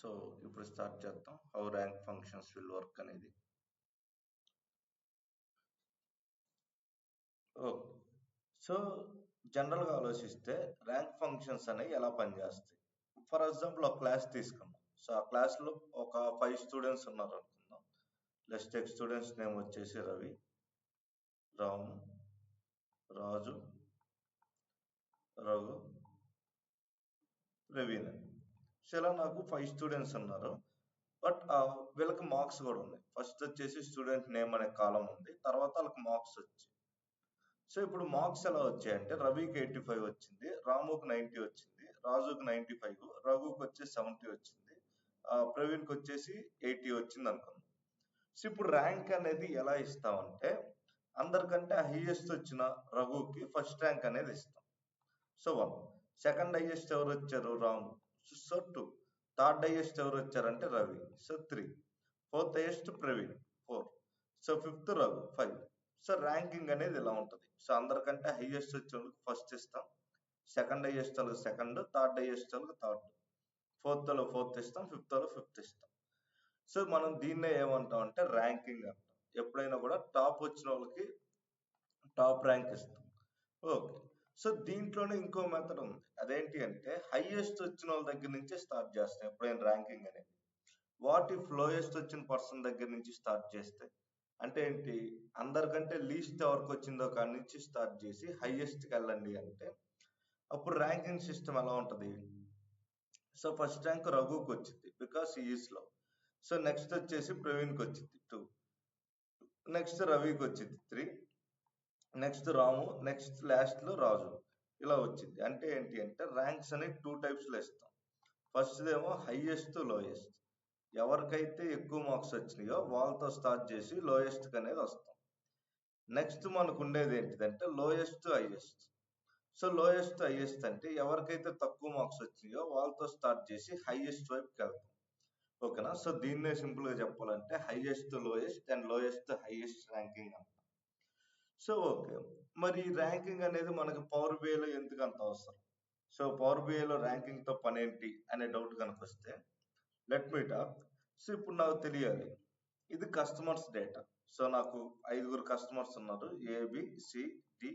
So ఇప్పుడు start చేద్దాం how rank functions will work అనేది. ఓకే, సో జనరల్గా ఆలోచిస్తే ర్యాంక్ ఫంక్షన్స్ అనేవి ఎలా పనిచేస్తాయి. ఫర్ ఎగ్జాంపుల్ ఒక క్లాస్ తీసుకుందాం. సో ఆ క్లాస్లో ఒక 5 స్టూడెంట్స్ ఉన్నారు అనుకుందాం. లెట్స్ టేక్ స్టూడెంట్స్ నేమ్ వచ్చేసి రవి, రాము, రాజు, రఘు, ప్రవీణ్. సో ఇలా నాకు 5 స్టూడెంట్స్ ఉన్నారు. బట్ వీళ్ళకి మార్క్స్ కూడా ఉన్నాయి. ఫస్ట్ వచ్చేసి స్టూడెంట్ నేమ్ అనే కాలం ఉంది, తర్వాత వాళ్ళకి మార్క్స్ వచ్చాయి. సో ఇప్పుడు మార్క్స్ ఎలా వచ్చాయంటే రవికి 85 వచ్చింది, రాముకి 90 వచ్చింది, రాజుకి 95, రఘుకి వచ్చేసి 70 వచ్చింది, ప్రవీణ్కి వచ్చేసి 80 వచ్చింది అనుకుందాం. సో ఇప్పుడు ర్యాంక్ అనేది ఎలా ఇస్తామంటే అందరికంటే హైయెస్ట్ వచ్చిన రఘుకి ఫస్ట్ ర్యాంక్ అనేది ఇస్తాం. సో 1. సెకండ్ హైయెస్ట్ ఎవరు వచ్చారు? రాము. సో 2. థర్డ్ హైయెస్ట్ ఎవరు వచ్చారంటే Ravi. So 3. Fourth highest Praveen 4. So 5th Raghu 5. So ranking అనేది ఇలా ఉంటుంది. సో అందరికంటే హైయెస్ట్ వచ్చే వాళ్ళకి ఫస్ట్ ఇస్తాం, సెకండ్ హైయెస్ట్ వాళ్ళకి సెకండ్, థర్డ్ హైయెస్ట్ వాళ్ళకి థర్డ్, ఫోర్త్ లో ఫోర్త్ ఇస్తాం, ఫిఫ్త్ లో ఫిఫ్త్ ఇస్తాం. సో మనం దీన్నే ఏమంటాం అంటే ర్యాంకింగ్ అంటాం. ఎప్పుడైనా కూడా టాప్ వచ్చిన వాళ్ళకి టాప్ ర్యాంక్ ఇస్తాం. ఓకే, సో దీంట్లోనే ఇంకో మెథడ్ ఉంది. అదేంటి అంటే హైయెస్ట్ వచ్చిన వాళ్ళ దగ్గర నుంచే స్టార్ట్ చేస్తాం ఎప్పుడైనా ర్యాంకింగ్ అనేది. వాట్ ఇఫ్ లోయెస్ట్ వచ్చిన పర్సన్ దగ్గర నుంచి స్టార్ట్ చేస్తే అంటే ఏంటి, అందరికంటే లీస్ట్ ఎవరికి వచ్చిందో కాడి నుంచి స్టార్ట్ చేసి హైయెస్ట్కి వెళ్ళండి అంటే అప్పుడు ర్యాంకింగ్ సిస్టమ్ ఎలా ఉంటుంది. సో ఫస్ట్ ర్యాంక్ రఘుకి వచ్చింది because is low. So next వచ్చేసి ప్రవీణ్కి వచ్చింది 2, నెక్స్ట్ రవికి వచ్చింది 3, నెక్స్ట్ రాము, నెక్స్ట్ లాస్ట్ లో రాజు. ఇలా వచ్చింది. అంటే ఏంటి అంటే ర్యాంక్స్ అనేవి 2 టైప్స్ లో ఇస్తాం. ఫస్ట్ ఏమో హైయెస్ట్, లోయెస్ట్. ఎవరికైతే ఎక్కువ మార్క్స్ వచ్చినాయో వాళ్ళతో స్టార్ట్ చేసి లోయెస్ట్ అనేది వస్తాం. నెక్స్ట్ మనకు ఉండేది ఏంటిదంటే lowest, highest. So lowest, highest అంటే ఎవరికైతే తక్కువ మార్క్స్ వచ్చినాయో వాళ్ళతో స్టార్ట్ చేసి హైయెస్ట్ వైపుకి వెళ్తాం. ఓకేనా. సో దీన్నే సింపుల్ గా చెప్పాలంటే highest, lowest and lowest, highest ranking అంట. సో ఓకే, మరి ర్యాంకింగ్ అనేది మనకి పవర్ బిఐలో ఎందుకు అంత అవసరం? సో పవర్ బిఐలో ర్యాంకింగ్ తో పని ఏంటి అనే డౌట్ కనుక వస్తే లెట్ మీ టాక్. సో ఇప్పుడు నాకు తెలియాలి, ఇది కస్టమర్స్ డేటా. సో నాకు 5 కస్టమర్స్ ఉన్నారు, ABCDEF.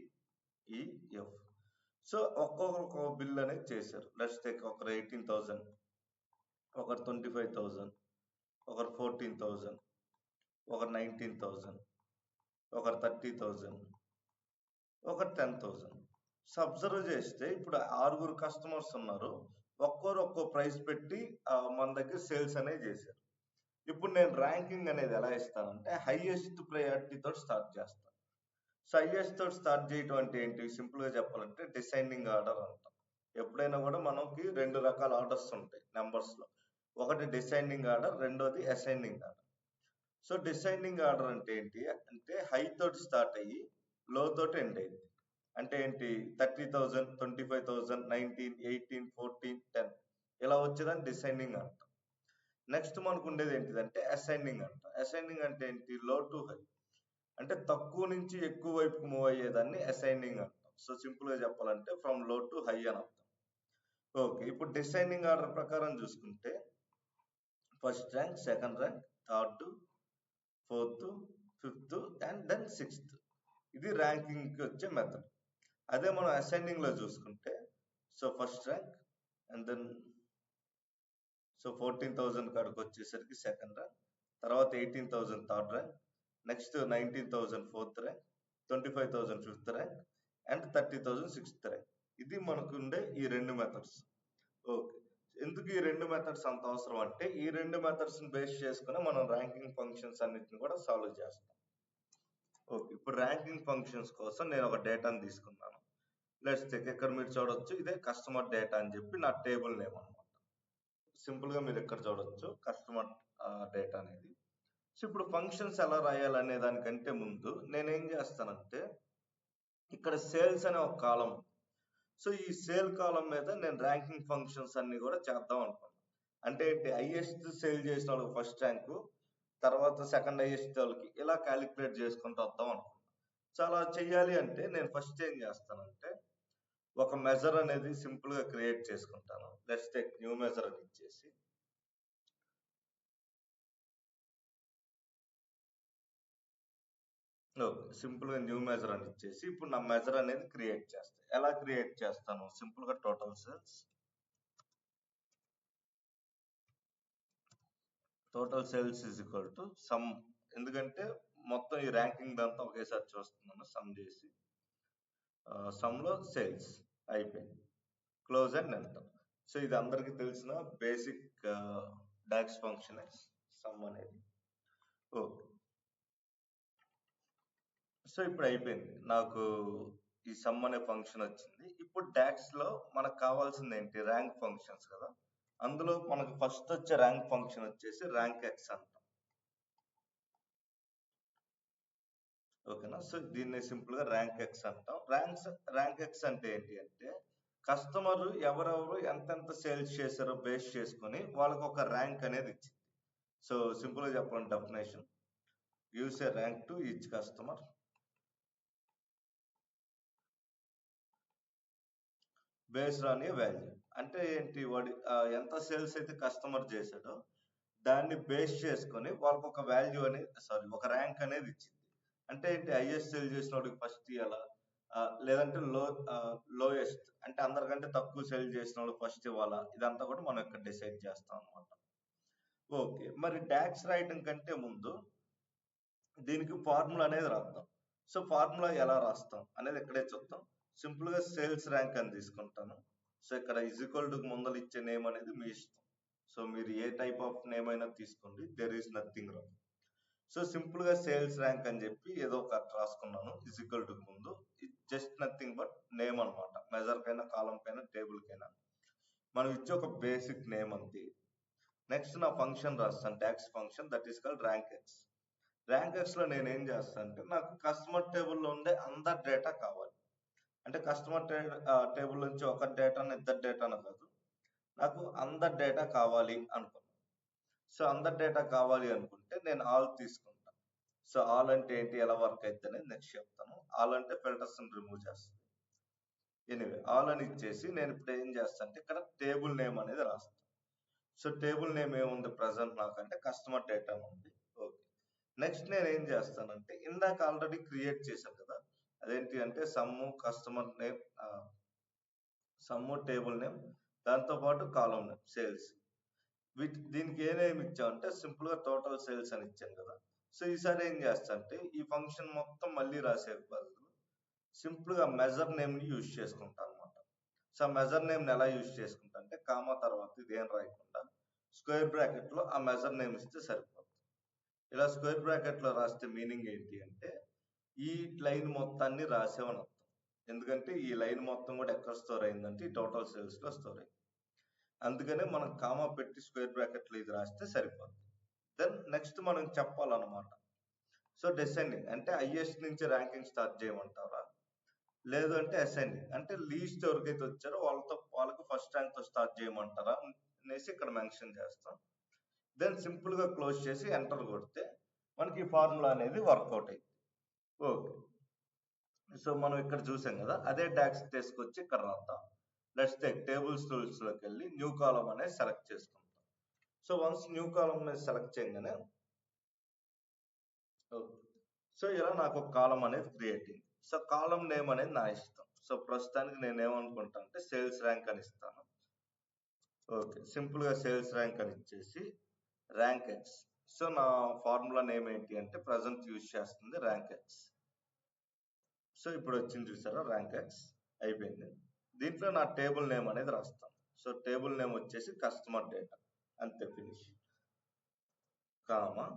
సో ఒక్కొక్కరు ఒక బిల్ అనేది చేశారు. లెట్స్ టేక్ ఒకరు 18,000, ఒకరు 25,000, ఒకరు 14,000, ఒకరు 19,000, ఒకరు 30,000, ఒకరు 10,000. సో అబ్జర్వ్ చేస్తే ఇప్పుడు 6 కస్టమర్స్ ఉన్నారు, ఒక్కొరు ఒక్కో ప్రైస్ పెట్టి మన దగ్గర సేల్స్ అనేది చేశారు. ఇప్పుడు నేను ర్యాంకింగ్ అనేది ఎలా ఇస్తానంటే హైయెస్ట్ ప్రయారిటీ తోటి స్టార్ట్ చేస్తాను. సో హైయెస్ట్ తోటి స్టార్ట్ చేయటం అంటే ఏంటి, సింపుల్ గా చెప్పాలంటే డిసైడింగ్ ఆర్డర్ అంటాం. ఎప్పుడైనా కూడా మనకి 2 రకాల ఆర్డర్స్ ఉంటాయి నెంబర్స్ లో. ఒకటి డిసైడింగ్ ఆర్డర్, రెండోది ascending order. So deciding order అంటే ఏంటి అంటే హై తోటి స్టార్ట్ అయ్యి లో తోటి ఎండ్ అయింది. అంటే ఏంటి, 30,000, 25,000, 19, 18, 14, 10 ఇలా వచ్చేదాన్ని డిసైడింగ్ అంటాం. నెక్స్ట్ మనకు ఉండేది ఏంటిదంటే అసెండింగ్ అంట. అసెండింగ్ అంటే ఏంటి, లో టు హై. అంటే తక్కువ నుంచి ఎక్కువ వైపుకి మూవ్ అయ్యేదాన్ని అసెండింగ్ అంటాం. సో సింపుల్ గా చెప్పాలంటే ఫ్రమ్ లో టు హై అని అర్థం. ఓకే, ఇప్పుడు డిసైడింగ్ ఆర్డర్ ప్రకారం చూసుకుంటే first rank, second rank, third, 4th, 5th and then 6th. ఇది ర్యాంకింగ్ కి వచ్చే మెథడ్. అదే మనం అసెండింగ్ లో చూసుకుంటే so first rank and then so 14,000 కాడికి వచ్చేసరికి సెకండ్ ర్యాంక్, తర్వాత 18,000 third rank, next 19,000 fourth rank, 25,000 fifth rank and 30,000 sixth rank. ఇది మనకు ఉండే ఈ 2 మెథడ్స్. ఓకే, ఎందుకు ఈ 2 మెథడ్స్ అంత అవసరం అంటే ఈ 2 మెథడ్స్ బేస్ చేసుకుని మనం ర్యాంకింగ్ ఫంక్షన్స్ అన్నిటిని కూడా సాల్వ్ చేస్తాం. ఓకే, ఇప్పుడు ర్యాంకింగ్ ఫంక్షన్స్ కోసం నేను ఒక డేటాను తీసుకున్నాను. లెట్స్ టేక్, ఇక్కడ మీరు చూడొచ్చు ఇదే కస్టమర్ డేటా అని చెప్పి నా టేబుల్ నేమ్ అనమాట. సింపుల్ గా మీరు ఇక్కడ చూడొచ్చు కస్టమర్ డేటా అనేది. సో ఇప్పుడు ఫంక్షన్స్ ఎలా రాయాలనే దానికంటే ముందు నేనేం చేస్తానంటే ఇక్కడ సేల్స్ అనే ఒక కాలం. సో ఈ సేల్ కాలం మీద నేను ర్యాంకింగ్ ఫంక్షన్స్ అన్ని కూడా చేద్దాం అనుకున్నాను. అంటే ఏంటి, హైయెస్ట్ సేల్ చేసిన వాళ్ళకి ఫస్ట్ ర్యాంకు, తర్వాత సెకండ్ హైయెస్ట్ వాళ్ళకి ఇలా క్యాలిక్యులేట్ చేసుకుంటూ వద్దాం అనుకున్నాను. సో అలా చెయ్యాలి అంటే నేను ఫస్ట్ ఏం చేస్తానంటే ఒక మెజర్ అనేది సింపుల్ గా క్రియేట్ చేసుకుంటాను. లెట్స్ టేక్ న్యూ మెజర్ అని ఇచ్చేసి ఓకే. సింపుల్‌గా న్యూ మెజర్ అని ఇచ్చేసి ఇప్పుడు నా మెజర్ అనేది క్రియేట్ చేస్తా. ఎలా క్రియేట్ చేస్తాను? సింపుల్‌గా total sales is equal to some. ఎందుకంటే మొత్తం ఈ ర్యాంకింగ్ దంతా ఒకేసారి చూస్తున్నాను సమ్ చేసి. సమ్‌లో సేల్స్ అయిపోయింది. Close and enter. సో ఇది అందరికీ తెలిసిన బేసిక్ డాక్స్ ఫంక్షన్ సమ్ అనేది. ఓకే. సో ఇప్పుడు అయిపోయింది. నాకు ఈ సమ్ అనే ఫంక్షన్ వచ్చింది. ఇప్పుడు డాక్స్ లో మనకు కావాల్సింది ఏంటి? ర్యాంక్ ఫంక్షన్స్ కదా. అందులో మనకు ఫస్ట్ వచ్చే ర్యాంక్ ఫంక్షన్ వచ్చేసి ర్యాంక్ ఎక్స్ అంటాం. ఓకేనా. సో దీన్ని సింపుల్ గా ర్యాంక్ ఎక్స్ అంటాం. ర్యాంక్ ఎక్స్ అంటే ఏంటి అంటే కస్టమర్ ఎవరెవరు ఎంతెంత సేల్స్ చేశారో బేస్ చేసుకొని వాళ్ళకి ఒక ర్యాంక్ అనేది ఇచ్చింది. సో సింపుల్ గా చెప్పండి definition. Use A rank to each customer based on a value. అంటే ఏంటి? వాడి ఎంత సేల్స్ అయితే కస్టమర్ చేశాడో దాన్ని బేస్ చేసుకొని వాళ్ళకి ఒక వాల్యూ అనేది ఒక ర్యాంక్ అనేది ఇచ్చింది. అంటే ఏంటి? హైయెస్ట్ సేల్ చేసిన వాడికి ఫస్ట్ ఇవ్వాలా, లేదంటే లోయెస్ట్ అంటే అందరికంటే తక్కువ సేల్ చేసిన వాడు ఫస్ట్ ఇవ్వాలా, ఇదంతా కూడా మనం ఇక్కడ డిసైడ్ చేస్తాం అనమాట. ఓకే. మరి డాక్స్ రాయటం కంటే ముందు దీనికి ఫార్ములా అనేది రాద్దాం. సో ఫార్ములా ఎలా రాస్తాం అనేది ఇక్కడే చూద్దాం. సింపుల్ గా సేల్స్ ర్యాంక్ అని తీసుకుంటాను. సో ఇక్కడ ఈజ్ ఈక్వల్ టు ముందర ఇచ్చే నేమ్ అనేది మీ ఇష్టం. సో మీరు ఏ టైప్ ఆఫ్ నేమ్ అయినా తీసుకోండి, there is nothing wrong. So simple గా సేల్స్ ర్యాంక్ అని చెప్పి ఏదో ఒక రాసుకున్నాను ఈజ్ ఈక్వల్ టు ముందు. జస్ట్ నథింగ్ బట్ నేమ్ అనమాట. మెజర్ కైనా కాలం కైనా టేబుల్ కైనా మనం ఇచ్చే ఒక బేసిక్ నేమ్ అంతే. నెక్స్ట్ నా ఫంక్షన్ రాస్తాను, DAX function, that is called rank X. Rank X లో నేను ఏం చేస్తాను అంటే నాకు కస్టమర్ టేబుల్లో ఉండే అందరి డేటా కావాలి. అంటే కస్టమర్ టేబుల్ నుంచి ఒక డేటాను ఇద్దరు డేటాను కాదు, నాకు అందరి డేటా కావాలి అనుకున్నాను. సో అందరి డేటా కావాలి అనుకుంటే నేను ఆల్ తీసుకుంటా. సో ఆల్ అంటే ఏంటి, ఎలా వర్క్ అయితే అనేది నెక్స్ట్ చెప్తాను. ఆల్ అంటే ఫిల్టర్స్ రిమూవ్ చేస్తాను. ఎనీవే ఆల్ అని ఇచ్చేసి నేను ఇప్పుడు ఏం చేస్తాను అంటే ఇక్కడ టేబుల్ నేమ్ అనేది రాస్తాను. సో టేబుల్ నేమ్ ఏముంది ప్రజెంట్ నాకంటే కస్టమర్ డేటా ఉంది. ఓకే. నెక్స్ట్ నేను ఏం చేస్తానంటే ఇందాక ఆల్రెడీ క్రియేట్ చేశాను కదా, అదేంటి అంటే sum customer name, sum table name, దాంతో పాటు కాలం నేమ్ సేల్స్. దీనికి ఏ నేమ్ ఇచ్చామంటే సింపుల్ గా టోటల్ సేల్స్ అని ఇచ్చాను కదా. సో ఈసారి ఏం చేస్తా అంటే ఈ ఫంక్షన్ మొత్తం మళ్ళీ రాసే బదులు సింపుల్ గా మెజర్ నేమ్ ని యూజ్ చేసుకుంటా అనమాట. సో మెజర్ నేమ్ ని ఎలా యూజ్ చేసుకుంటా అంటే కామా తర్వాత ఇదేం రాయకుండా స్క్వేర్ బ్రాకెట్ లో ఆ మెజర్ నేమ్ ఇస్తే సరిపోతుంది. ఇలా స్క్వేర్ బ్రాకెట్ లో రాస్తే మీనింగ్ ఏంటి అంటే ఈ లైన్ మొత్తాన్ని రాసేవని అర్థం. ఎందుకంటే ఈ లైన్ మొత్తం కూడా ఎక్కడ స్టోర్ అయిందంటే ఈ టోటల్ సేల్స్ లో స్టోర్ అయింది. అందుకనే మనం కామా పెట్టి స్క్వేర్ బ్రాకెట్ లో ఇది రాస్తే సరిపోతుంది. దెన్ నెక్స్ట్ మనం చెప్పాలన్నమాట. సో డిసెండింగ్ అంటే హైయెస్ట్ నుంచి ర్యాంకింగ్ స్టార్ట్ చేయమంటారా, లేదు అంటే అసెండింగ్ అంటే లీస్ట్ ఎవరికైతే వచ్చారో వాళ్ళకి ఫస్ట్ ర్యాంక్ తో స్టార్ట్ చేయమంటారా అనేసి ఇక్కడ మెన్షన్ చేస్తాం. దెన్ సింపుల్ గా క్లోజ్ చేసి ఎంటర్ కొడితే మనకి ఈ ఫార్ములా అనేది వర్కౌట్ అయింది. ఓకే. సో మనం ఇక్కడ చూసాం కదా, అదే డాక్స్ తీసుకొచ్చి ఇక్కడ రాద్దాం. లెట్స్ టేక్ టేబుల్స్ టూల్స్ లోకి వెళ్ళి న్యూ కాలం అనేది సెలెక్ట్ చేసుకుంటాం. సో వన్స్ న్యూ కాలం అనేది సెలెక్ట్ చేయగానే సో ఇలా నాకు ఒక కాలం అనేది క్రియేట్ అయింది. సో కాలం నేమ్ అనేది నా ఇష్టం. సో ప్రస్తుతానికి నేను ఏమనుకుంటా అంటే సేల్స్ ర్యాంక్ అని ఇస్తాను. ఓకే. సింపుల్ గా సేల్స్ ర్యాంక్ అని ఇచ్చేసి ర్యాంక్ ఎక్స్. సో నా ఫార్ములా నేమ్ ఏంటి అంటే ప్రజెంట్ యూజ్ చేస్తుంది ర్యాంక్ ఎక్స్. సో ఇప్పుడు వచ్చింది చూసారా ర్యాంక్ ఎక్స్ అయిపోయింది. దీంట్లో నా టేబుల్ నేమ్ అనేది రాస్తాను. సో టేబుల్ నేమ్ వచ్చేసి కస్టమర్ డేటా, అంతే ఫినిష్. కామా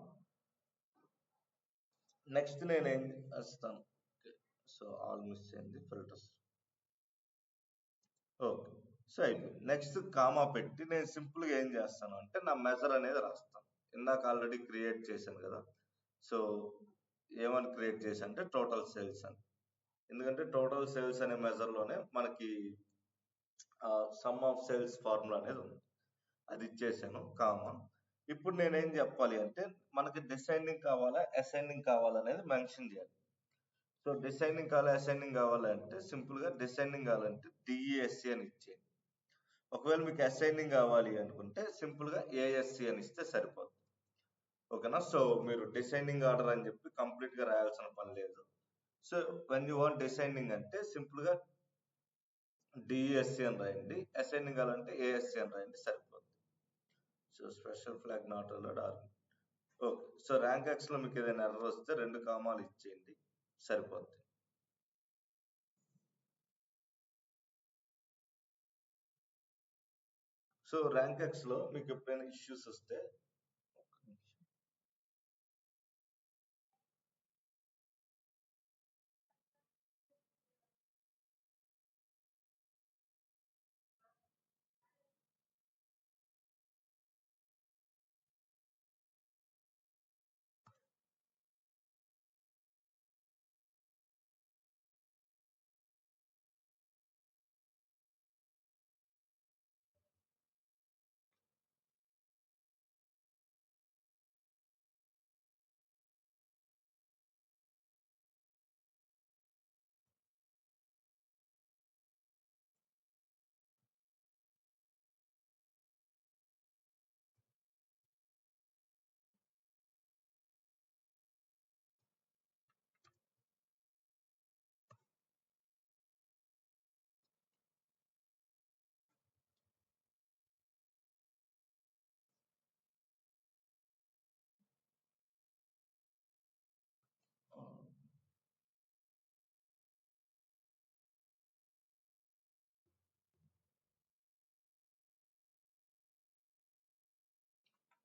నెక్స్ట్ నేను ఏం చేస్తాను, సో ఆల్ మిస్ అయింది ఫిల్టర్స్. ఓకే. సో అయిపోయింది. నెక్స్ట్ కామా పెట్టి నేను సింపుల్ గా ఏం చేస్తాను అంటే నా మెజర్ అనేది రాస్తాను. ఇందాక ఆల్రెడీ క్రియేట్ చేశాను కదా. సో ఏమని క్రియేట్ చేశాను అంటే టోటల్ సేల్స్ అని. ఎందుకంటే టోటల్ సేల్స్ అనే మెజర్ లోనే మనకి సమ్ ఆఫ్ సేల్స్ ఫార్ములా అనేది ఉంది, అది ఇచ్చేసాను కామా. ఇప్పుడు నేనేం చెప్పాలి అంటే మనకి డిసెండింగ్ కావాలా అసెండింగ్ కావాలా అనేది మెన్షన్ చేయాలి. సో డిసెండింగ్ కావాలా అసెండింగ్ కావాలంటే సింపుల్ గా డిసెండింగ్ కావాలంటే డిఈఎస్సి అని ఇచ్చేయండి. ఒకవేళ మీకు అసెండింగ్ కావాలి అనుకుంటే సింపుల్ గా ఏఎస్సి అని ఇస్తే సరిపోతుంది. ఓకేనా. సో మీరు డిసైనింగ్ ఆర్డర్ అని చెప్పి కంప్లీట్ గా రాయాల్సిన పని లేదు. So when you want designing అంటే సింపుల్ గా డిఎస్సి అని రాయండి, అసైనింగ్ అంటే ఏఎస్సి అని రాయండి, సరిపోతుంది. So special flag not allowed argument. Okay. So rank X లో మీకు ఏదైనా ఎర్రర్ వస్తే 2 కామాలు ఇచ్చేయండి, సరిపోద్ది. సో ర్యాంక్ ఎక్స్ లో మీకు ఎప్పుడైనా ఇష్యూస్ వస్తే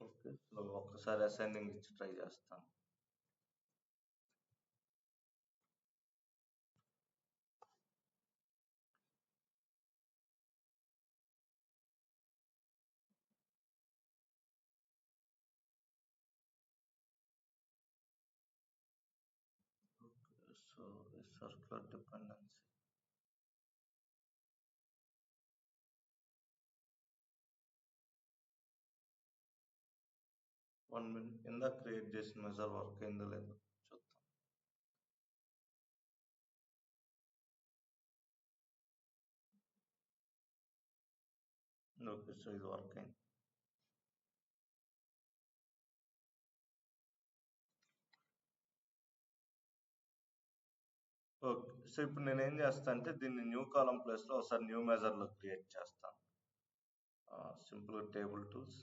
ఓకే. సో ఒక్కసారి అసైనింగ్ ఇచ్చి ట్రై చేస్తాను. Okay. So circular dependency 1 minute, ఇందాక క్రియేట్ చేసిన మెజర్ వర్క్ అయిందో లేదో చూద్దాం. ఓకే. సో ఇది వర్క్ అయింది. ఓకే. సో ఇప్పుడు నేను ఏం చేస్తా అంటే దీన్ని న్యూ కాలం ప్లేస్ లో ఒకసారి న్యూ మెజర్ లో క్రియేట్ చేస్తాను. సింపుల్ గా టేబుల్ టూల్స్,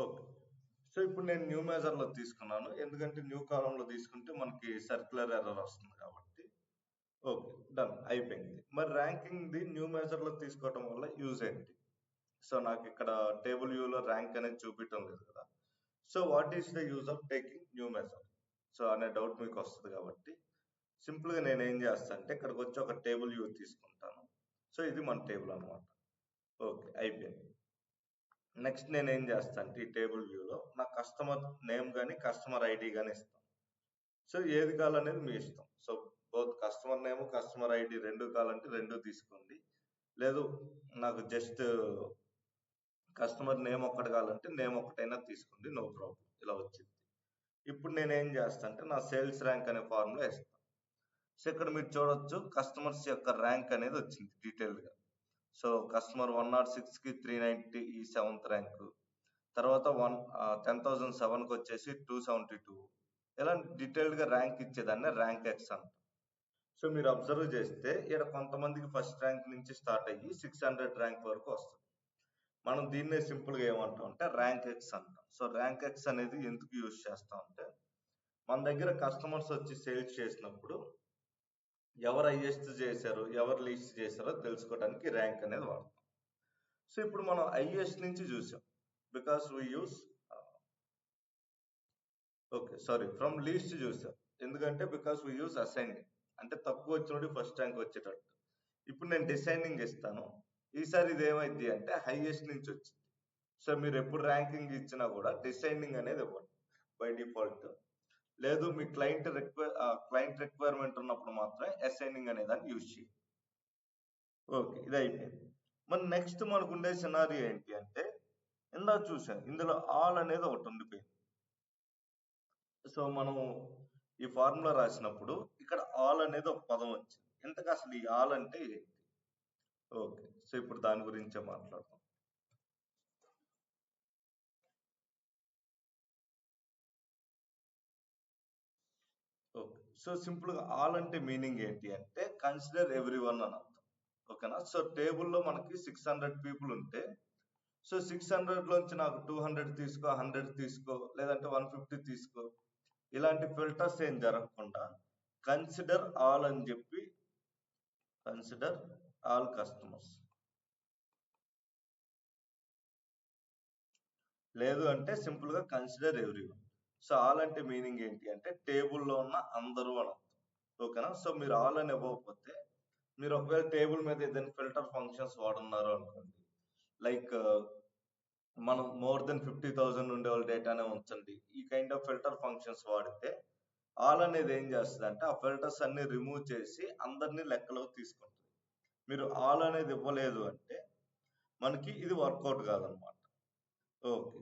ఓకే. సో ఇప్పుడు నేను న్యూ మెజర్ లో తీసుకున్నాను, ఎందుకంటే న్యూ కాలం లో తీసుకుంటే మనకి సర్క్యులర్ ఎర్రర్ వస్తుంది కాబట్టి. ఓకే, డన్ అయిపోయింది. మరి ర్యాంకింగ్ ది న్యూ మెజర్ లో తీసుకోవడం వల్ల యూజ్ ఏంటి? సో నాకు ఇక్కడ టేబుల్ వ్యూలో ర్యాంక్ అనేది చూపించడం లేదు కదా. So what is the use of taking new measure? So అనే డౌట్ మీకు వస్తుంది కాబట్టి సింపుల్ గా నేను ఏం చేస్తాను అంటే ఇక్కడికి వచ్చి ఒక టేబుల్ వ్యూ తీసుకుంటాను. సో ఇది మన టేబుల్ అనమాట. ఓకే, అయిపోయింది. నెక్స్ట్ నేను ఏం చేస్తాను అంటే ఈ టేబుల్ వ్యూలో నా కస్టమర్ నేమ్ కానీ కస్టమర్ ఐడి కానీ ఇస్తాను. సో ఏది కావాలనేది మీ ఇష్టం. So both customer name customer ID రెండు కావాలంటే రెండు తీసుకోండి, లేదు నాకు జస్ట్ కస్టమర్ నేమ్ ఒక్కటి కావాలంటే నేమ్ ఒక్కటైనా తీసుకోండి, నో ప్రాబ్లం. ఇలా వచ్చింది. ఇప్పుడు నేను ఏం చేస్తాను అంటే నా సేల్స్ ర్యాంక్ అనే ఫార్ములా ఇస్తాను. సో ఇక్కడ మీరు చూడొచ్చు కస్టమర్స్ యొక్క ర్యాంక్ అనేది వచ్చింది డీటెయిల్డ్ గా. సో కస్టమర్ 106 కి 390 ఈ 7th ర్యాంక్, తర్వాత 10,007 కి వచ్చేసి 272. ఇలా డీటెయిల్డ్ గా ర్యాంక్ ఇచ్చేదాన్ని ర్యాంక్ ఎక్స్ అంట. సో మీరు అబ్జర్వ్ చేస్తే ఇక్కడ కొంతమందికి ఫస్ట్ ర్యాంక్ నుంచి స్టార్ట్ అయ్యి 600 ర్యాంక్ వరకు వస్తుంది. మనం దీన్నే సింపుల్ గా ఏమంటాం అంటే ర్యాంక్ ఎక్స్ అంటాం. సో ర్యాంక్ ఎక్స్ అనేది ఎందుకు యూజ్ చేస్తాం అంటే మన దగ్గర కస్టమర్స్ వచ్చి సేల్స్ చేసినప్పుడు ఎవరు హైయెస్ట్ చేశారు ఎవరు లీస్ట్ చేశారో తెలుసుకోవడానికి ర్యాంక్ అనేది వాడతాం. సో ఇప్పుడు మనం హైయెస్ట్ నుంచి చూసాం because we use okay sorry from least చూసాం, ఎందుకంటే బికాస్ వీ యూస్ అసైనింగ్ అంటే తక్కువ వచ్చినప్పుడు ఫస్ట్ ర్యాంక్ వచ్చేటట్టు. ఇప్పుడు నేను డిసైనింగ్ ఇస్తాను. ఈసారి ఇది ఏమైంది అంటే హైయెస్ట్ నుంచి వచ్చింది. సో మీరు ఎప్పుడు ర్యాంకింగ్ ఇచ్చినా కూడా డిసెండింగ్ అనేది ఇవ్వండి బై డిఫాల్ట్. లేదు మీ క్లయింట్ రిక్వైర్మెంట్ ఉన్నప్పుడు మాత్రమే అసైనింగ్ అనే దాన్ని యూజ్ చేయండి. ఓకే, ఇది అయిపోయింది. మరి నెక్స్ట్ మనకు ఉండే సినారియో ఏంటి అంటే ఇందాక చూసాం ఇందులో ఆల్ అనేది ఒకటి ఉండిపోయింది. సో మనం ఈ ఫార్ములా రాసినప్పుడు ఇక్కడ ఆల్ అనేది ఒక పదం వచ్చింది. ఇంతకు అసలు ఈ ఆల్ అంటే ఏంటి? ఓకే, సో ఇప్పుడు దాని గురించే మాట్లాడదాం. ఓకే, సో సింపుల్ గా ఆల్ అంటే మీనింగ్ ఏంటి అంటే కన్సిడర్ ఎవ్రీ వన్ అని అర్థం. ఓకేనా? సో టేబుల్లో మనకి 600 పీపుల్ ఉంటే సో 600 లోంచి నాకు 200 తీసుకో, 100 తీసుకో, లేదంటే 150 తీసుకో, ఇలాంటి ఫిల్టర్స్ ఏం జరగకుండా కన్సిడర్ ఆల్ అని చెప్పి కన్సిడర్ ఆల్ కస్టమర్స్, లేదు అంటే సింపుల్ గా consider every one. So all అంటే మీనింగ్ ఏంటి అంటే టేబుల్లో ఉన్న అందరూ అని అర్థం. ఓకేనా? సో మీరు ఆల్ అని ఇవ్వకపోతే మీరు ఒకవేళ టేబుల్ మీద ఏదైనా ఫిల్టర్ ఫంక్షన్స్ వాడున్నారు అనుకోండి, లైక్ మనం మోర్ దెన్ 50,000 ఉండే వాళ్ళ డేటానే ఉంచండి, ఈ కైండ్ ఆఫ్ ఫిల్టర్ ఫంక్షన్స్ వాడితే ఆల్ అనేది ఏం చేస్తుంది అంటే ఆ ఫిల్టర్స్ అన్ని రిమూవ్ చేసి అందరినీ లెక్కలోకి తీసుకుంటుంది. మీరు ఆల్ అనేది ఇవ్వలేదు అంటే మనకి ఇది వర్కౌట్ కాదనమాట. ఓకే,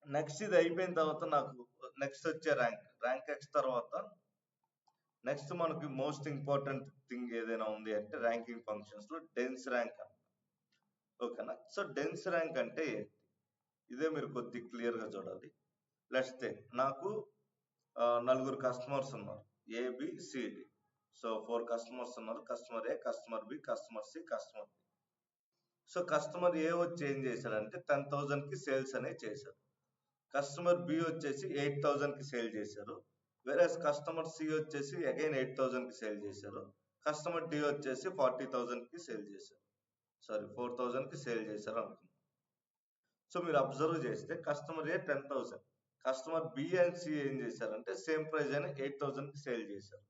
నెక్స్ట్ ఇది అయిపోయిన తర్వాత నాకు నెక్స్ట్ వచ్చే ర్యాంక్ ఎక్స్ తర్వాత నెక్స్ట్ మనకి మోస్ట్ ఇంపార్టెంట్ థింగ్ ఏదైనా ఉంది అంటే ర్యాంకింగ్ ఫంక్షన్స్ లో డెన్స్ ర్యాంక్ అంట. ఓకేనా? సో డెన్స్ ర్యాంక్ అంటే ఏంటి? ఇదే మీరు కొద్ది క్లియర్ గా చూడాలి. లెట్స్ టేక్ నాకు 4 కస్టమర్స్ ఉన్నారు, ఏబిసిడి. సో 4 కస్టమర్స్ ఉన్నారు, customer A, customer B, customer C, customer D. So customer A వచ్చి ఏం చేశాడంటే 10,000 కి సేల్స్ అనేది చేశారు. కస్టమర్ బి వచ్చేసి 8,000 కి సేల్ చేశారు. వేరే కస్టమర్ సి వచ్చేసి అగైన్ 8,000 కి సేల్ చేశారు. కస్టమర్ డి వచ్చేసి 40,000 కి సేల్ చేశారు. సారీ 4,000 కి సేల్ చేశారు అనుకుందాం. సో మీరు అబ్జర్వ్ చేస్తే customer A 10,000, customer B and C ఏం చేశారంటే సేమ్ ప్రైస్ అని 8,000 కి సేల్ చేశారు.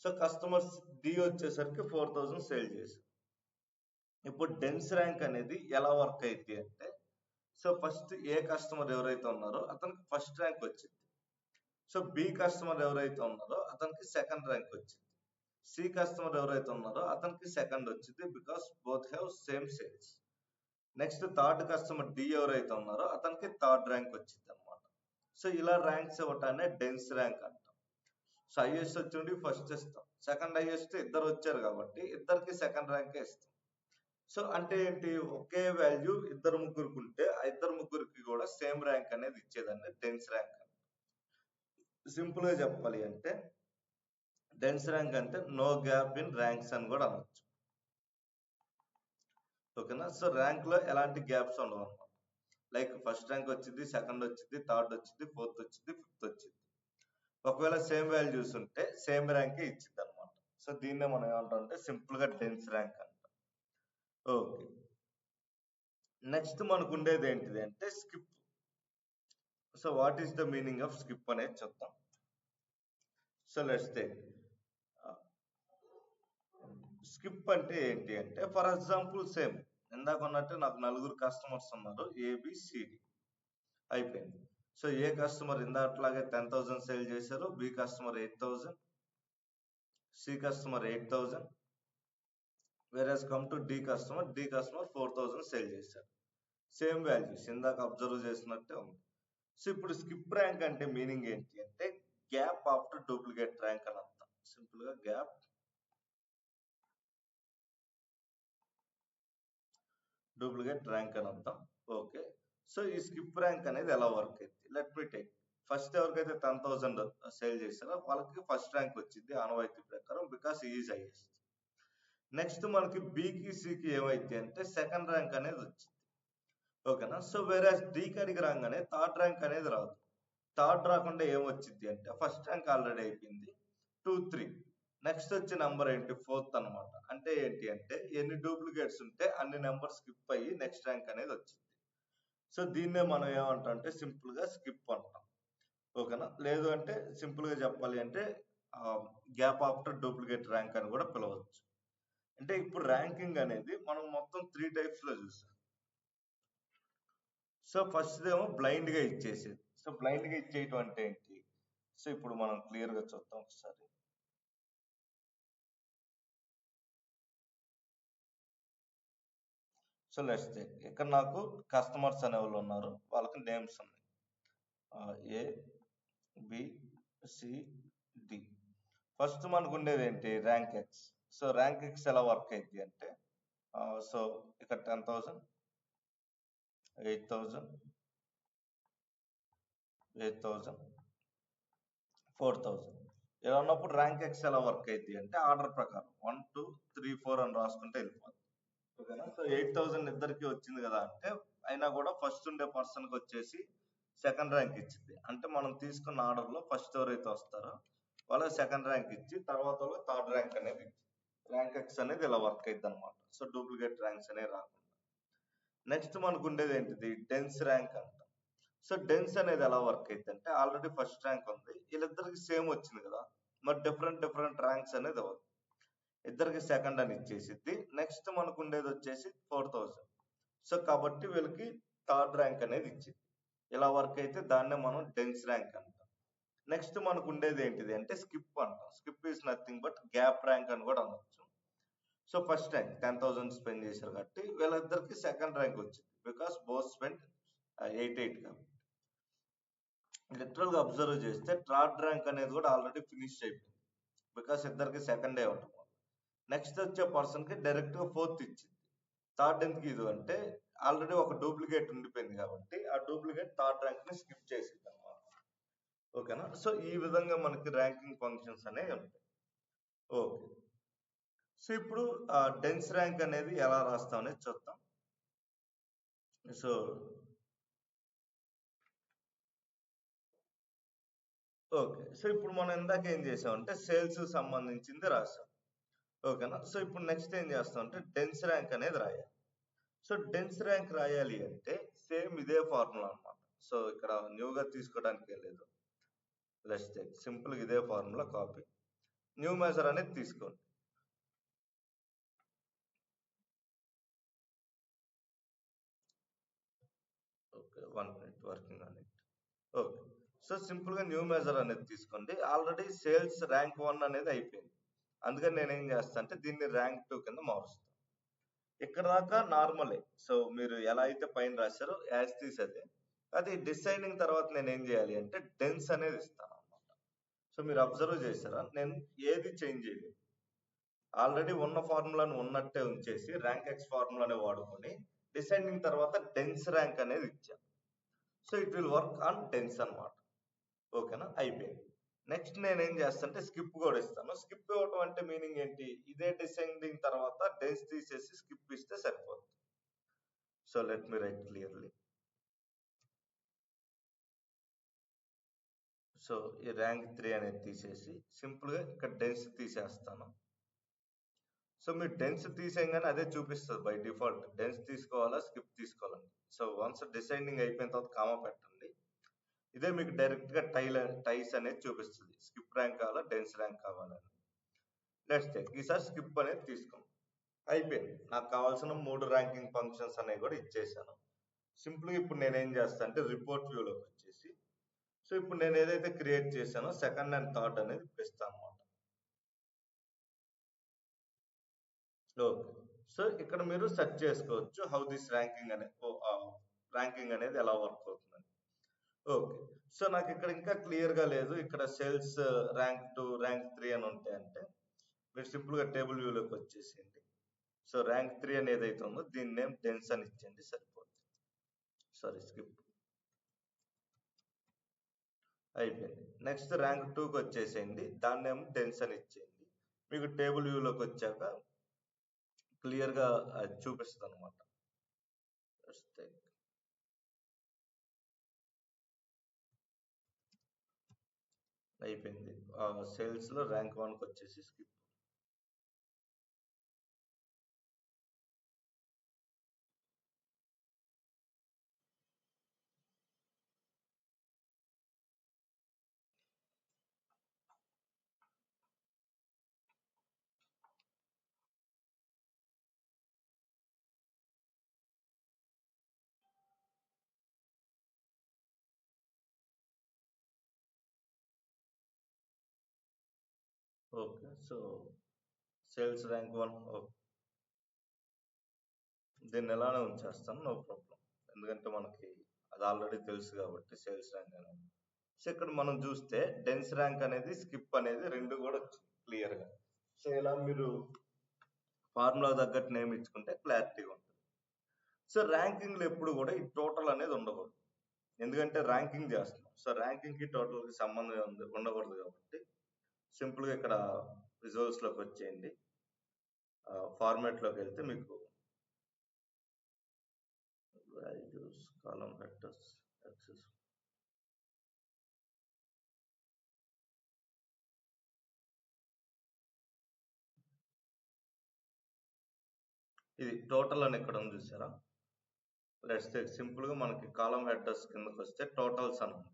సో కస్టమర్ డి వచ్చేసరికి 4,000 సేల్ చేశారు. ఇప్పుడు డెన్స్ ర్యాంక్ అనేది ఎలా వర్క్ అయింది అంటే సో ఫస్ట్ ఏ కస్టమర్ ఎవరైతే ఉన్నారో అతనికి ఫస్ట్ ర్యాంక్ వచ్చింది. సో బి కస్టమర్ ఎవరైతే ఉన్నారో అతనికి సెకండ్ ర్యాంక్ వచ్చింది. సి కస్టమర్ ఎవరైతే ఉన్నారో అతనికి సెకండ్ వచ్చింది because both have same sales. Next third customer D ఎవరైతే ఉన్నారో అతనికి థర్డ్ ర్యాంక్ వచ్చింది అనమాట. సో ఇలా ర్యాంక్స్ ఇవ్వటాన్ని డెన్స్ ర్యాంక్ అంటాం. సో హైయెస్ట్ వచ్చి ఫస్ట్ ఇస్తాం, సెకండ్ హైయెస్ట్ ఇద్దరు వచ్చారు కాబట్టి ఇద్దరికి సెకండ్ ర్యాంకే ఇస్తాం. సో అంటే ఏంటి, ఒకే వాల్యూ ఇద్దరు ముగ్గురికి ఉంటే ఆ ఇద్దరు ముగ్గురికి కూడా సేమ్ ర్యాంక్ అనేది ఇచ్చేదాన్ని డెన్స్ ర్యాంక్. సింపుల్ గా చెప్పాలి అంటే డెన్స్ ర్యాంక్ అంటే నో గ్యాప్ ఇన్ ర్యాంక్స్ అని కూడా అనొచ్చు. ఓకేనా? సో ర్యాంక్ లో ఎలాంటి గ్యాప్స్ ఉండవు అనమాట. లైక్ ఫస్ట్ ర్యాంక్ వచ్చింది, సెకండ్ వచ్చింది, థర్డ్ వచ్చింది, ఫోర్త్ వచ్చింది, ఫిఫ్త్ వచ్చింది. ఒకవేళ సేమ్ వాల్యూస్ ఉంటే సేమ్ ర్యాంకే ఇచ్చింది అనమాట. సో దీన్నే మనం ఏమంటాం అంటే సింపుల్ గా డెన్స్ ర్యాంక్ అంట. ఓకే, నెక్స్ట్ మనకు ఉండేది ఏంటిది అంటే skip. So what is the meaning of skip అనేది చెప్తాం. సో లెట్స్ టేక్ స్కిప్ అంటే ఏంటి అంటే ఫర్ ఎగ్జాంపుల్ సేమ్ ఇందాక ఉన్నట్టు నాకు 4 కస్టమర్స్ ఉన్నారు, ఏబిసిడి అయిపోయింది. సో ఏ కస్టమర్ ఇందాట్లాగే 10,000 సేల్ చేశారు, B customer 8,000, C customer 8,000, whereas come to D customer 4,000 sale చేశారు. సేమ్ వాల్యూస్ ఇందాక అబ్జర్వ్ చేసినట్టే ఉంది. సో ఇప్పుడు స్కిప్ ర్యాంక్ అంటే మీనింగ్ ఏంటి అంటే గ్యాప్ ఆఫ్టర్ డూప్లికేట్ ర్యాంక్ అని అర్థం. సింపుల్ గా గ్యాప్ డూప్లికేట్ ర్యాంక్ అని అర్థం. ఓకే, సో ఈ స్కిప్ ర్యాంక్ అనేది ఎలా వర్క్ అయింది, లెట్ మీ టేక్. ఫస్ట్ ఎవరికైతే 10,000 సేల్ చేశారో వాళ్ళకి ఫస్ట్ ర్యాంక్ వచ్చింది ఆనవాయితీ ప్రకారం బికాస్ ఈజ్ హైయెస్ట్. నెక్స్ట్ మనకి బికి సికి ఏమైంది అంటే సెకండ్ ర్యాంక్ అనేది వచ్చింది. ఓకేనా? సో వేరే డీకి అడిగి రాగానే థర్డ్ ర్యాంక్ అనేది రాదు. థర్డ్ రాకుండా ఏమొచ్చింది అంటే ఫస్ట్ ర్యాంక్ ఆల్రెడీ అయిపోయింది, 2, 3. నెక్స్ట్ వచ్చే నెంబర్ ఏంటి, ఫోర్త్ అనమాట. అంటే ఏంటి అంటే ఎన్ని డూప్లికేట్స్ ఉంటే అన్ని నెంబర్ స్కిప్ అయ్యి నెక్స్ట్ ర్యాంక్ అనేది వచ్చింది. సో దీన్నే మనం ఏమంటాం అంటే సింపుల్ గా స్కిప్ అంటాం. ఓకేనా? లేదు అంటే సింపుల్ గా చెప్పాలి అంటే గ్యాప్ ఆఫ్టర్ డూప్లికేట్ ర్యాంక్ అని కూడా పిలవచ్చు. అంటే ఇప్పుడు ర్యాంకింగ్ అనేది మనం మొత్తం 3 టైప్స్ లో చూసాం. సో ఫస్ట్ ఏమో బ్లైండ్ గా ఇచ్చేసేది. సో బ్లైండ్ గా ఇచ్చేయటం అంటే ఏంటి? సో ఇప్పుడు మనం క్లియర్ గా చూద్దాం ఒకసారి. సో లెట్స్ టేక్ ఇక్కడ నాకు కస్టమర్స్ అనే వాళ్ళు ఉన్నారు, వాళ్ళకి నేమ్స్ ఉన్నాయి A B C D. First మనకు ఉండేది ఏంటి? Rank X. So rank X ఎలా వర్క్ అయింది అంటే సో ఇక్కడ 10,000, 8,000, 8,000, 4,000 ఇలా ఉన్నప్పుడు ర్యాంక్ ఎక్స్ ఎలా వర్క్ అయింది అంటే ఆర్డర్ ప్రకారం 1 2 3 4 అని రాసుకుంటే వెళ్ళిపోతుంది. ఓకేనా? సో 8,000 ఇద్దరికి వచ్చింది కదా అంటే అయినా కూడా ఫస్ట్ ఉండే పర్సన్ కి వచ్చేసి సెకండ్ ర్యాంక్ ఇచ్చింది. అంటే మనం తీసుకున్న ఆర్డర్ లో ఫస్ట్ ఎవరైతే వస్తారో వాళ్ళకి సెకండ్ ర్యాంక్ ఇచ్చి తర్వాత థర్డ్ ర్యాంక్ అనేది ఇచ్చి ర్యాంక్ ఎక్స్ అనేది ఇలా వర్క్ అయింది అనమాట. సో డూప్లికేట్ ర్యాంక్స్ అనేవి రాకుండా. నెక్స్ట్ మనకు ఉండేది ఏంటిది? డెన్స్ ర్యాంక్ అంట. సో డెన్స్ అనేది ఎలా వర్క్ అయింది అంటే ఆల్రెడీ ఫస్ట్ ర్యాంక్ ఉంది, వీళ్ళిద్దరికి సేమ్ వచ్చింది కదా, మరి డిఫరెంట్ డిఫరెంట్ ర్యాంక్స్ అనేది అవ్వదు, ఇద్దరికి సెకండ్ అని ఇచ్చేసిద్ది. నెక్స్ట్ మనకు ఉండేది వచ్చేసి 4,000. సో కాబట్టి వీళ్ళకి థర్డ్ ర్యాంక్ అనేది ఇచ్చింది. ఇలా వర్క్ అయితే దాన్నే మనం డెన్స్ ర్యాంక్ అంటాం. నెక్స్ట్ మనకు ఉండేది ఏంటిది అంటే స్కిప్ అంటాం. Skip is nothing but gap rank అని కూడా అనొచ్చు. సో ఫస్ట్ ర్యాంక్ 10,000 స్పెండ్ చేశారు కాబట్టి వీళ్ళిద్దరికి సెకండ్ ర్యాంక్ వచ్చింది, బికాస్ బోత్ స్పెండ్ 8 కాబట్టి. లిటరల్ గా అబ్జర్వ్ చేస్తే థర్డ్ ర్యాంక్ అనేది కూడా ఆల్రెడీ ఫినిష్ అయిపోయింది, బికాస్ ఇద్దరికి సెకండ్ డే ఉండటం. నెక్స్ట్ వచ్చే పర్సన్ కి డైరెక్ట్ గా ఫోర్త్ ఇచ్చింది. థర్డ్ ఎందుకు ఇది అంటే ఆల్రెడీ ఒక డూప్లికేట్ ఉండిపోయింది కాబట్టి ఆ డూప్లికేట్ థర్డ్ ర్యాంక్ ని స్కిప్ చేసింది అనమాట. ఓకేనా? సో ఈ విధంగా మనకి ర్యాంకింగ్ ఫంక్షన్స్ అనేవి ఉంటాయి. ఓకే. సో ఇప్పుడు డెన్స్ ర్యాంక్ అనేది ఎలా రాస్తాం అనేది చూద్దాం. So okay. సో ఇప్పుడు మనం ఇందాక ఏం చేసామంటే సేల్స్ సంబంధించింది రాసాం. ఓకేనా? సో ఇప్పుడు నెక్స్ట్ ఏం చేస్తాం అంటే డెన్స్ ర్యాంక్ అనేది రాయాలి. సో డెన్స్ ర్యాంక్ రాయాలి అంటే సేమ్ ఇదే ఫార్ములా అనమాట. సో ఇక్కడ న్యూగా తీసుకోవడానికి ఏం లేదు. లెట్స్ టేక్ సింపుల్ ఇదే ఫార్ములా కాపీ, న్యూ మెజర్ అనేది తీసుకోండి. ఓకే, 1 మినిట్ వర్కింగ్ అనేది. ఓకే. సో సింపుల్ గా న్యూ మెజర్ అనేది తీసుకోండి. ఆల్రెడీ సేల్స్ ర్యాంక్ 1 అనేది అయిపోయింది, అందుకని నేను ఏం చేస్తా అంటే దీన్ని ర్యాంక్ 2 కింద మారుస్తాను. ఇక్కడ దాకా నార్మలే. సో మీరు ఎలా అయితే పైన రాశారో యాజ్ తీస్ అదే. అది డిసైడింగ్ తర్వాత నేను ఏం చేయాలి అంటే డెన్స్ అనేది ఇస్తాను అనమాట. సో మీరు అబ్జర్వ్ చేశారా, నేను ఏది చేంజ్ చేయలేదు, ఆల్రెడీ ఉన్న ఫార్ములాను ఉన్నట్టే ఉంచేసి ర్యాంక్ ఎక్స్ ఫార్ములానే వాడుకొని డిసైడింగ్ తర్వాత డెన్స్ ర్యాంక్ అనేది ఇచ్చాను. So it will work on dense అనమాట. ఓకేనా? అయిపోయింది. నెక్స్ట్ నేను ఏం చేస్తానంటే స్కిప్ కూడా ఇస్తాను. స్కిప్ ఇవ్వటం అంటే మీనింగ్ ఏంటి? ఇదే డిసెండింగ్ తర్వాత డెన్స్ తీసేసి స్కిప్ ఇస్తే సరిపోతుంది. So let me right clearly. So ఈ ర్యాంక్ 3 అనేది తీసేసి సింపుల్ గా ఇక్కడ డెన్స్ తీసేస్తాను. సో మీరు డెన్స్ తీసేయగానే అదే చూపిస్తుంది బై డిఫాల్ట్, డెన్స్ తీసుకోవాలా స్కిప్ తీసుకోవాలని. సో వన్స్ డిసైడింగ్ అయిపోయిన తర్వాత కామా పెట్టండి, ఇదే మీకు డైరెక్ట్ గా టైస్ అనేది చూపిస్తుంది, స్కిప్ ర్యాంక్ కావాలా డెన్స్ ర్యాంక్ కావాలని. లెట్స్ టేక్ ఈసారి స్కిప్ అనేది తీసుకుందాం. అయిపోయింది, నాకు కావాల్సిన 3 ర్యాంకింగ్ ఫంక్షన్స్ అనేవి కూడా ఇచ్చేసాను. సింపుల్ గా ఇప్పుడు నేను ఏం చేస్తాను అంటే రిపోర్ట్ వ్యూలోకి వచ్చేసి, సో ఇప్పుడు నేను ఏదైతే క్రియేట్ చేశానో సెకండ్ అండ్ థర్డ్ అనేది ఇస్తాను అనమాట. ఓకే. సో ఇక్కడ మీరు సెర్చ్ చేసుకోవచ్చు హౌ దిస్ ర్యాంకింగ్ అనేది ఎలా వర్క్ అవుతుందని. ఓకే. సో నాకు ఇక్కడ ఇంకా క్లియర్ గా లేదు, ఇక్కడ సేల్స్ ర్యాంక్ 2 ర్యాంక్ 3 అని ఉంటాయంటే మీరు సింపుల్ గా టేబుల్ వ్యూలోకి వచ్చేసేయండి. సో ర్యాంక్ 3 అనేది ఏదైతే ఉందో దీని నేమ్ డెన్స్ అని ఇచ్చేయండి సరిపోతుంది. Sorry skip. అయిపోయింది. నెక్స్ట్ ర్యాంక్ 2కి వచ్చేసేయండి, దాని నేమ్ డెన్స్ అని ఇచ్చేయండి. మీకు టేబుల్ వ్యూలోకి వచ్చాక క్లియర్ గా అది చూపిస్తుంది అనమాట. అయిపోయింది. సేల్స్ లో ర్యాంక్ 1కి వచ్చేసి skip. Okay. So sales rank 1 దీన్ని ఎలానే ఉంచేస్తాను, నో ప్రాబ్లం. ఎందుకంటే మనకి అది ఆల్రెడీ తెలుసు కాబట్టి సేల్స్ ర్యాంక్ అనేది. సో ఇక్కడ మనం చూస్తే డెన్స్ ర్యాంక్ అనేది, స్కిప్ అనేది రెండు కూడా వచ్చింది క్లియర్గా. సో ఇలా మీరు ఫార్ములా తగ్గట్టు నేమ్ ఇచ్చుకుంటే క్లారిటీగా ఉంటుంది. సో ర్యాంకింగ్లో ఎప్పుడు కూడా ఈ టోటల్ అనేది ఉండకూడదు, ఎందుకంటే ర్యాంకింగ్ చేస్తున్నాం. సో ర్యాంకింగ్కి టోటల్కి సంబంధం ఉండకూడదు కాబట్టి సింపుల్గా ఇక్కడ రిజల్ట్స్లోకి వచ్చేయండి. ఫార్మాట్లోకి వెళ్తే మీకు వాల్యూస్, కాలం వెక్టర్స్, యాక్సెస్, ఇది టోటల్ అని ఇక్కడ ఉంది చూసారా. లెట్స్ టేక్ సింపుల్గా మనకి కాలం హెడర్స్ కిందకి వస్తే టోటల్స్ అని ఉంది.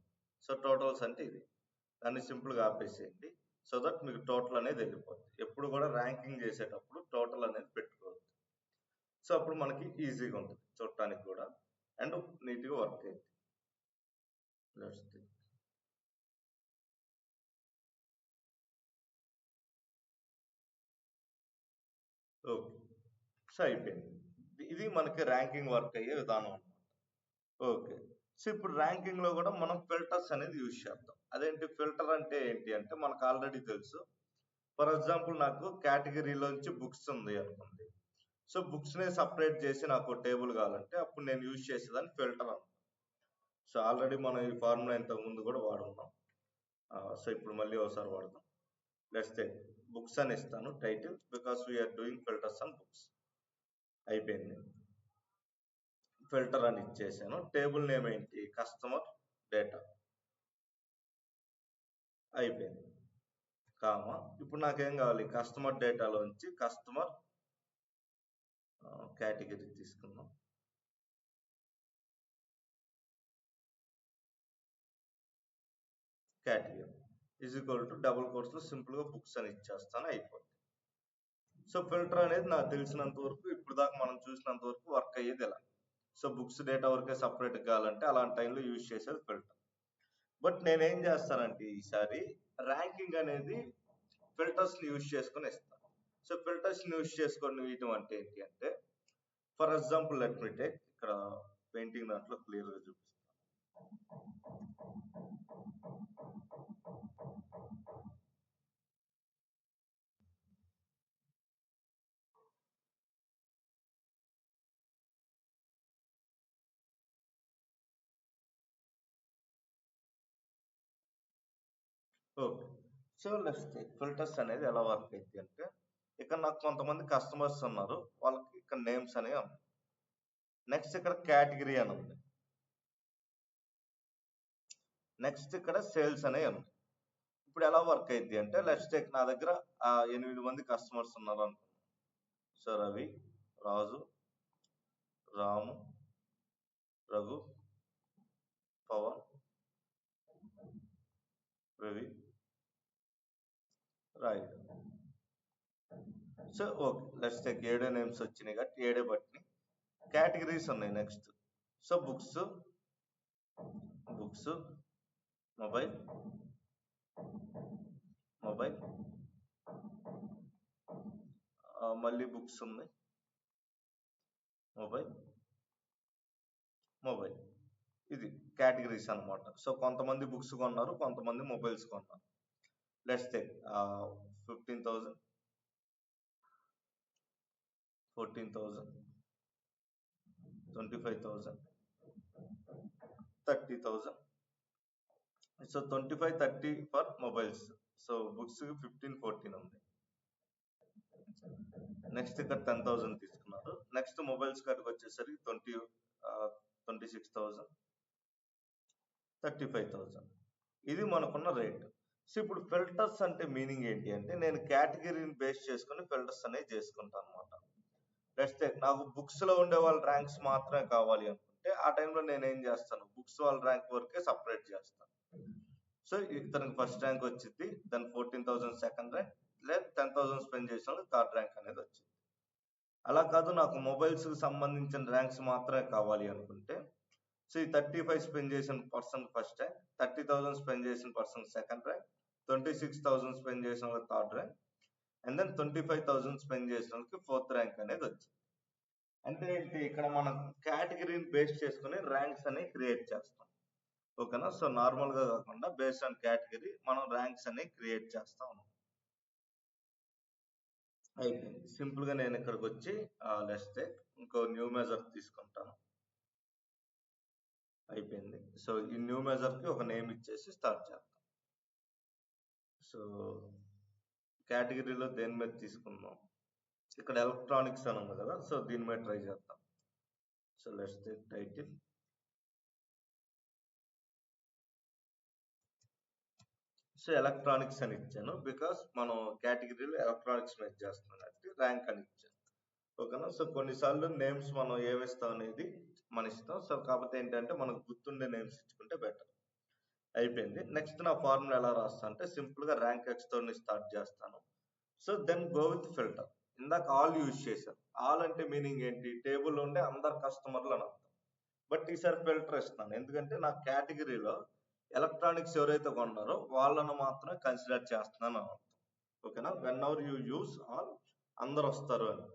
సో టోటల్స్ అంటే ఇది, దాన్ని సింపుల్గా ఆపేసేయండి. సో దట్ మీకు టోటల్ అనేది వెళ్ళిపోతుంది. ఎప్పుడు కూడా ర్యాంకింగ్ చేసేటప్పుడు టోటల్ అనేది పెట్టుకోవద్దు. సో అప్పుడు మనకి ఈజీగా ఉంటుంది చూడటానికి కూడా, అండ్ నీట్గా వర్క్ అయింది. Let's take okay. సో అయిపోయింది. ఇది మనకి ర్యాంకింగ్ వర్క్ అయ్యే విధానం అన్నమాట. ఓకే. సో ఇప్పుడు ర్యాంకింగ్ లో కూడా మనం ఫిల్టర్స్ అనేది యూజ్ చేద్దాం. అదేంటి ఫిల్టర్ అంటే ఏంటి అంటే మనకు ఆల్రెడీ తెలుసు. ఫర్ ఎగ్జాంపుల్ నాకు కేటగిరీలోంచి బుక్స్ ఉంది అనుకోండి. సో బుక్స్ ని సపరేట్ చేసి నాకు టేబుల్ కావాలంటే అప్పుడు నేను యూజ్ చేసేదాన్ని ఫిల్టర్ అన్నమాట. సో ఆల్రెడీ మనం ఈ ఫార్ములా ఇంతకు ముందు కూడా వాడున్నాం. సో ఇప్పుడు మళ్ళీ ఒకసారి వాడదాం. లెట్స్ టేక్ బుక్స్ అని ఇస్తాను title, because we're doing filters on books. అయిపోయింది. ఫిల్టర్ అని ఇచ్చేసాను. టేబుల్ నేమ్ ఏంటి, కస్టమర్ డేటా. అయిపోయింది. కామా ఇప్పుడు నాకేం కావాలి, కస్టమర్ డేటాలోంచి కస్టమర్ కేటగిరీ తీసుకుందాం. Category is equal to double quotes లో సింపుల్ గా బుక్స్ అని ఇచ్చేస్తాను, అయిపోతుంది. సో ఫిల్టర్ అనేది నాకు తెలిసినంత వరకు, ఇప్పుడు దాకా మనం చూసినంత వరకు వర్క్ అయ్యేది ఎలా. సో బుక్స్ డేటా వరకే సపరేట్ కావాలంటే అలాంటి టైంలో యూజ్ చేసేది ఫిల్టర్. బట్ నేనేం చేస్తానంటే ఈసారి ర్యాంకింగ్ అనేది ఫిల్టర్స్ ని యూజ్ చేసుకొని ఇస్తాను. సో ఫిల్టర్స్ ని యూజ్ చేసుకొని ఇవ్వడం అంటే ఏంటి అంటే, for example let me take, ఇక్కడ పెయింటింగ్ దాంట్లో క్లియర్ గా చూపిస్తాను. Okay. So let's take filters అనేది ఎలా వర్క్ అయింది అంటే, ఇక్కడ నాకు కొంతమంది కస్టమర్స్ ఉన్నారు, వాళ్ళకి ఇక్కడ నేమ్స్ అనేవి ఉన్నాయి. నెక్స్ట్ ఇక్కడ కేటగిరీ అని ఉంది. నెక్స్ట్ ఇక్కడ సేల్స్ అనేవి ఉన్నాయి. ఇప్పుడు ఎలా వర్క్ అయింది అంటే, లెట్స్ టేక్ నా దగ్గర 8 మంది కస్టమర్స్ ఉన్నారు అనుకున్నాను. సో Ravi, Raju, Ramu, Raghu, Pavan, Ravi, Rai. So okay, let's take 7 names వచ్చినాయి కాబట్టి 7 బట్టి కేటగిరీస్ ఉన్నాయి. Next so books, books, mobile, mobile, మళ్ళీ బుక్స్ ఉన్నాయి, మొబైల్, మొబైల్. ఇది కేటగిరీస్ అన్నమాట. సో కొంతమంది బుక్స్ కొన్నారు, కొంతమంది మొబైల్స్ కొన్నారు. Let's take 15,000, 14,000, 25,000, 30,000. So 25, 30 for mobiles. So books 15, 14 ఉంది. నెక్స్ట్ ఇక్కడ 10,000 తీసుకున్నారు. నెక్స్ట్ మొబైల్స్ కాడికి వచ్చేసరికి 26,000, 35,000. ఇది మనకున్న రేట్. సో ఇప్పుడు ఫిల్టర్స్ అంటే మీనింగ్ ఏంటి అంటే, నేను కేటగిరీని బేస్ చేసుకుని ఫిల్టర్స్ అనేవి చేసుకుంటాను అనమాట. లెట్స్ టేక్ నాకు బుక్స్ లో ఉండే వాళ్ళ ర్యాంక్స్ మాత్రమే కావాలి అనుకుంటే, ఆ టైంలో నేను ఏం చేస్తాను, బుక్స్ వాళ్ళ ర్యాంక్ వరకే సపరేట్ చేస్తాను. సో ఇతనికి ఫస్ట్ ర్యాంక్ వచ్చింది, దాని 14,000 సెకండ్ ర్యాంక్, లేదా 10,000 స్పెండ్ చేసిన థర్డ్ ర్యాంక్ అనేది వచ్చింది. అలా కాదు, నాకు మొబైల్స్ కి సంబంధించిన ర్యాంక్స్ మాత్రమే కావాలి అనుకుంటే, సో ఈ 35 స్పెండ్ చేసిన పర్సన్ ఫస్ట్ ర్యాంక్, 30,000 స్పెండ్ చేసిన పర్సన్ సెకండ్ ర్యాంక్, 26,000 స్పెండ్ చేసిన వాళ్ళకి third rank, and then 25,000 spend చేసిన వాళ్ళకి ఫోర్త్ ర్యాంక్ అనేది వచ్చింది. అంటే ఏంటి, ఇక్కడ మనం కేటగిరీని బేస్ చేసుకుని ర్యాంక్స్ అనేవి క్రియేట్ చేస్తాం. ఓకేనా. సో నార్మల్ గా కాకుండా బేస్డ్ ఆన్ కేటగిరీ మనం ర్యాంక్స్ అనేవి క్రియేట్ చేస్తా ఉన్నాం. అయిపోయింది. సింపుల్ గా నేను ఇక్కడికి వచ్చి లెట్స్ టేక్ ఇంకో న్యూ మెజర్ తీసుకుంటాను. అయిపోయింది. సో ఈ న్యూ మెజర్ కి ఒక నేమ్ ఇచ్చేసి స్టార్ట్ చేద్దాం. సో కేటగిరీలో దేని మీద తీసుకుందాం, ఇక్కడ ఎలక్ట్రానిక్స్ అని ఉంది కదా, సో దీని మీద ట్రై చేద్దాం. So let's take title. So electronics అని ఇచ్చాను, బికాస్ మనం కేటగిరీలో ఎలక్ట్రానిక్స్ మీద చేస్తున్నాం కాబట్టి ర్యాంక్ అని ఇచ్చాను. ఓకేనా. సో కొన్నిసార్లు నేమ్స్ మనం ఏమిస్తాం అనేది మన ఇష్టం. సో కాకపోతే ఏంటంటే మనకు గుర్తుండే నేమ్స్ ఇచ్చుకుంటే బెటర్. అయిపోయింది. నెక్స్ట్ నా ఫార్ములా ఎలా రాస్తా అంటే సింపుల్ గా ర్యాంక్ ఎక్స్ తో స్టార్ట్ చేస్తాను. So then go with filter. ఇందాక ఆల్ యూజ్ చేశాను. ఆల్ అంటే మీనింగ్ ఏంటి, టేబుల్ ఉండే అందరు కస్టమర్లు అని అర్థం. బట్ ఈసారి ఫిల్టర్ ఇస్తున్నాను, ఎందుకంటే నా కేటగిరీలో ఎలక్ట్రానిక్స్ ఎవరైతే కొన్నారో వాళ్ళను మాత్రమే కన్సిడర్ చేస్తున్నాను అని అర్థం. ఓకేనా. When ever you use all అందరు వస్తారు అని.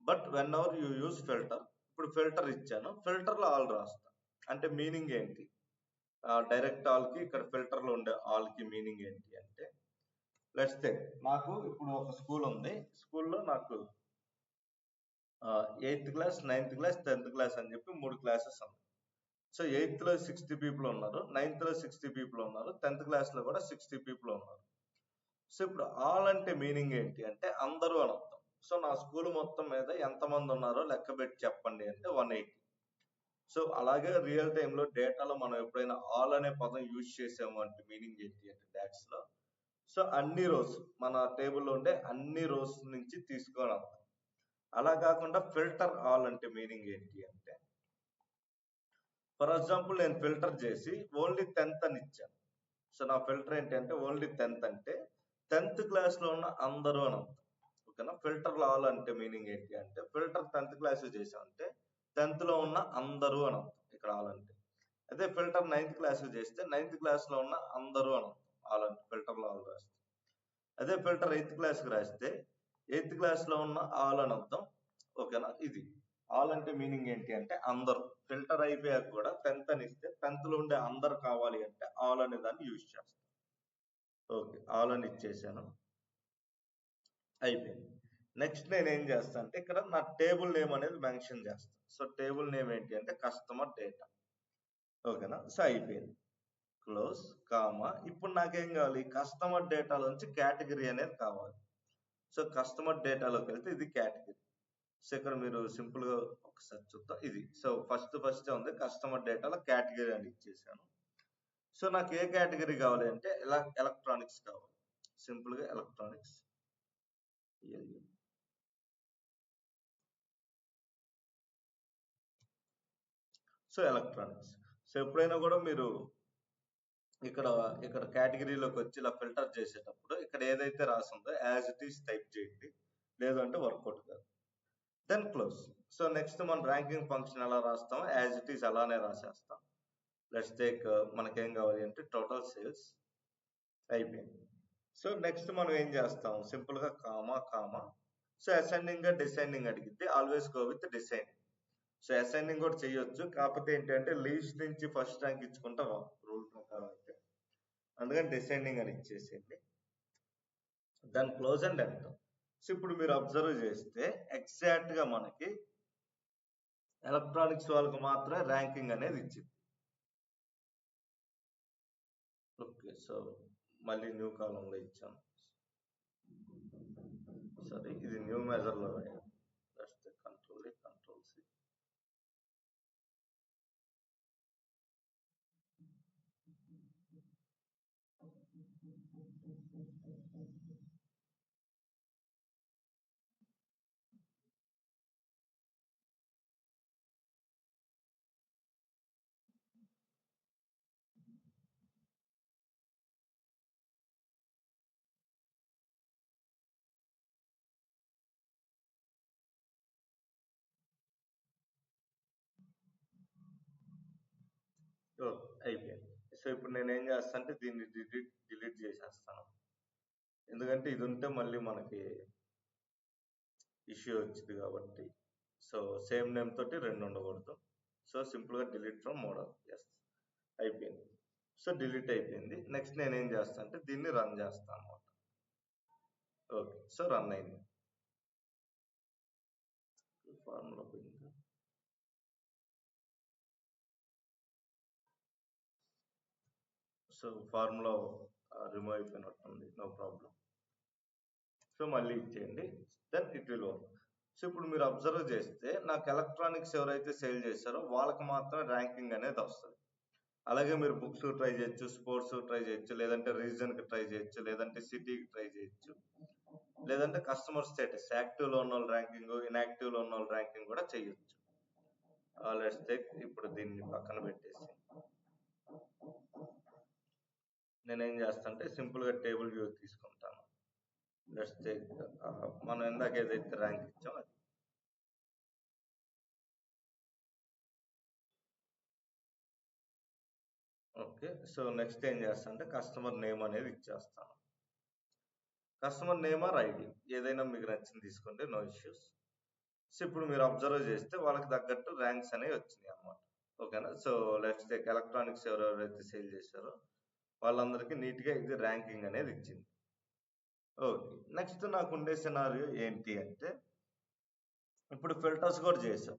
But when ever you use filter, ఇప్పుడు ఫిల్టర్ ఇచ్చాను, ఫిల్టర్ లో ఆల్ రాస్తా. అంటే మీనింగ్ ఏంటి, డైరెక్ట్ ఆల్ కి ఇక్కడ ఫిల్టర్ లో ఉండే ఆల్ కి మీనింగ్ ఏంటి అంటే, లెట్స్ టేక్ నాకు ఇప్పుడు ఒక స్కూల్ ఉంది, స్కూల్లో నాకు 8th class, 9th class, 10th class అని చెప్పి 3 క్లాసెస్ ఉన్నాయి. సో 8th లో 60 పీపుల్ ఉన్నారు, 9th లో 60 పీపుల్ ఉన్నారు, 10th క్లాస్ లో కూడా 60 పీపుల్ ఉన్నారు. సో ఇప్పుడు ఆల్ అంటే మీనింగ్ ఏంటి అంటే అందరూ అని అర్థం. సో నా స్కూల్ మొత్తం మీద ఎంతమంది ఉన్నారో లెక్క పెట్టి చెప్పండి అంటే 180. సో అలాగే రియల్ టైంలో డేటాలో మనం ఎప్పుడైనా ఆల్ అనే పదం యూజ్ చేసాము అంటే మీనింగ్ ఏంటి అంటే డాట్స్ లో, సో అన్ని రోస్ మన టేబుల్లో ఉండే అన్ని రోస్ నుంచి తీసుకొని అర్థం. అలా కాకుండా ఫిల్టర్ ఆల్ అంటే మీనింగ్ ఏంటి అంటే, ఫర్ ఎగ్జాంపుల్ నేను ఫిల్టర్ చేసి ఓన్లీ 10th అని ఇచ్చాను. సో నా ఫిల్టర్ ఏంటి అంటే ఓన్లీ 10th అంటే 10th క్లాస్ లో ఉన్న అందరూ అని అర్థం. ఓకేనా. ఫిల్టర్ ఆల్ అంటే మీనింగ్ ఏంటి అంటే, ఫిల్టర్ 10th క్లాస్ చేసామంటే 10th లో ఉన్న అందరూ అని అర్థం ఇక్కడ ఆల్ అంటే. అదే ఫిల్టర్ 9th క్లాస్ చేస్తే 9th క్లాస్ లో ఉన్న అందరూ అని అర్థం ఆల్ అంటే, ఫిల్టర్ లో ఆల్ రాస్తే. అదే ఫిల్టర్ 8th క్లాస్ కి రాస్తే 8th క్లాస్ లో ఉన్న ఆల్ అని అర్థం. ఓకేనా. ఇది ఆల్ అంటే మీనింగ్ ఏంటి అంటే అందరూ. ఫిల్టర్ అయిపోయాక కూడా 10th అని ఇస్తే 10th లో ఉండే అందరు కావాలి అంటే ఆల్ అనే దాన్ని యూజ్ చేస్తాం. ఓకే, ఆల్ అని ఇచ్చేసాను. అయిపోయింది. నెక్స్ట్ నేను ఏం చేస్తా అంటే ఇక్కడ నా టేబుల్ నేమ్ అనేది మెన్షన్ చేస్తాను. సో టేబుల్ నేమ్ ఏంటి అంటే కస్టమర్ డేటా. ఓకేనా. సో అయిపోయింది. Close comma. ఇప్పుడు నాకేం కావాలి, కస్టమర్ డేటాలోంచి కేటగిరీ అనేది కావాలి. సో కస్టమర్ డేటాలోకి వెళ్తే ఇది కేటగిరీ. సో ఇక్కడ మీరు సింపుల్ గా ఒకసారి చూద్దాం. ఇది సో ఫస్ట్ ఉంది కస్టమర్ డేటాలో కేటగిరీ అని ఇచ్చేసాను. సో నాకు ఏ కేటగిరీ కావాలి అంటే ఎలక్ట్రానిక్స్ కావాలి. సింపుల్ గా ఎలక్ట్రానిక్స్. So electronics. సో ఎప్పుడైనా కూడా మీరు ఇక్కడ ఇక్కడ కేటగిరీలోకి వచ్చి ఇలా ఫిల్టర్ చేసేటప్పుడు ఇక్కడ ఏదైతే రాసిందో యాజ్ ఇట్ ఈస్ టైప్ చేయండి, లేదంటే వర్కౌట్ కాదు. Then close. సో నెక్స్ట్ మనం ర్యాంకింగ్ ఫంక్షన్ ఎలా రాస్తాం, యాజ్ ఇట్ ఈస్ అలానే రాసేస్తాం. లెట్స్ టేక్ మనకేం కావాలి అంటే టోటల్ సేల్స్. అయిపోయింది. సో నెక్స్ట్ మనం ఏం చేస్తాం, సింపుల్ గా comma comma. So ascending descending అడిగితే always go with descending. So ascending కూడా చేయొచ్చు, కాకపోతే ఏంటంటే లీస్ట్ నుంచి ఫస్ట్ ర్యాంక్ ఇచ్చుకుంటా రూల్ ప్రకారం అయితే, అందుకని డిసెండింగ్ అని ఇచ్చేసేయండి. దాని క్లోజ్ అండ్ ఎండ్. సో ఇప్పుడు మీరు అబ్జర్వ్ చేస్తే ఎగ్జాక్ట్ గా మనకి ఎలక్ట్రానిక్స్ వాళ్ళకి మాత్రమే ర్యాంకింగ్ అనేది ఇచ్చింది. ఓకే, సో మళ్ళీ న్యూ కాలం లో ఇచ్చాను. సరే ఇది న్యూ మెజర్ లో కంట్రోల్ కంట్రోల్ సి. సో ఇప్పుడు నేను ఏం చేస్తా అంటే దీన్ని డిలీట్ చేసేస్తాను. ఎందుకంటే ఇది ఉంటే మళ్ళీ మనకి ఇష్యూ వచ్చింది కాబట్టి. సో సేమ్ నేమ్ తోటి 2 ఉండకూడదు. సో సింపుల్గా డిలీట్ ఫ్రమ్ మోడల్. ఎస్, అయిపోయింది. సో డిలీట్ అయిపోయింది. నెక్స్ట్ నేను ఏం చేస్తా అంటే దీన్ని రన్ చేస్తాను అనమాట. ఓకే, సో రన్ అయింది. ఫార్ములా పోయింది. సో ఫార్ములా రిమూవ్ అయిపోయినట్టుంది, నో ప్రాబ్లం. సో మళ్ళీ ఇచ్చేయండి, then it will work. So ఇప్పుడు మీరు అబ్జర్వ్ చేస్తే నాకు ఎలక్ట్రానిక్స్ ఎవరైతే సేల్ చేస్తారో వాళ్ళకి మాత్రమే ర్యాంకింగ్ అనేది వస్తుంది. అలాగే మీరు బుక్స్ ట్రై చేయొచ్చు, స్పోర్ట్స్ ట్రై చేయొచ్చు, లేదంటే రీజన్కి ట్రై చేయొచ్చు, లేదంటే సిటీకి ట్రై చేయొచ్చు, లేదంటే కస్టమర్ స్టేటస్ యాక్టివ్లో ఉన్న వాళ్ళ ర్యాంకింగ్, ఇన్యాక్టివ్లో ఉన్న వాళ్ళ ర్యాంకింగ్ కూడా చేయొచ్చు. లెట్స్ టేక్, ఇప్పుడు దీన్ని పక్కన పెట్టేసి నేనేం చేస్తా అంటే సింపుల్గా టేబుల్ వ్యూ తీసుకుంటాను. లెట్స్ టేక్, మనం ఇందాక ఏదైతే ర్యాంక్ ఇచ్చామో అది. ఓకే, సో నెక్స్ట్ ఏం చేస్తా అంటే కస్టమర్ నేమ్ అనేది ఇచ్చేస్తాను. కస్టమర్ నేమ్ ఆర్ ఐడి ఏదైనా మీకు నచ్చింది తీసుకోండి, నో ఇష్యూస్. సో ఇప్పుడు మీరు అబ్జర్వ్ చేస్తే వాళ్ళకి తగ్గట్టు ర్యాంక్స్ అనేవి వచ్చినాయి అన్నమాట. ఓకేనా. సో లెట్స్ టేక్ ఎలక్ట్రానిక్స్ ఎవరెవరైతే సేల్ చేశారో వాళ్ళందరికీ నీట్గా ఇది ర్యాంకింగ్ అనేది ఇచ్చింది. ఓకే, నెక్స్ట్ నాకు ఉండే సినారియో ఏంటి అంటే ఇప్పుడు ఫిల్టర్స్ కూడా చేసాం,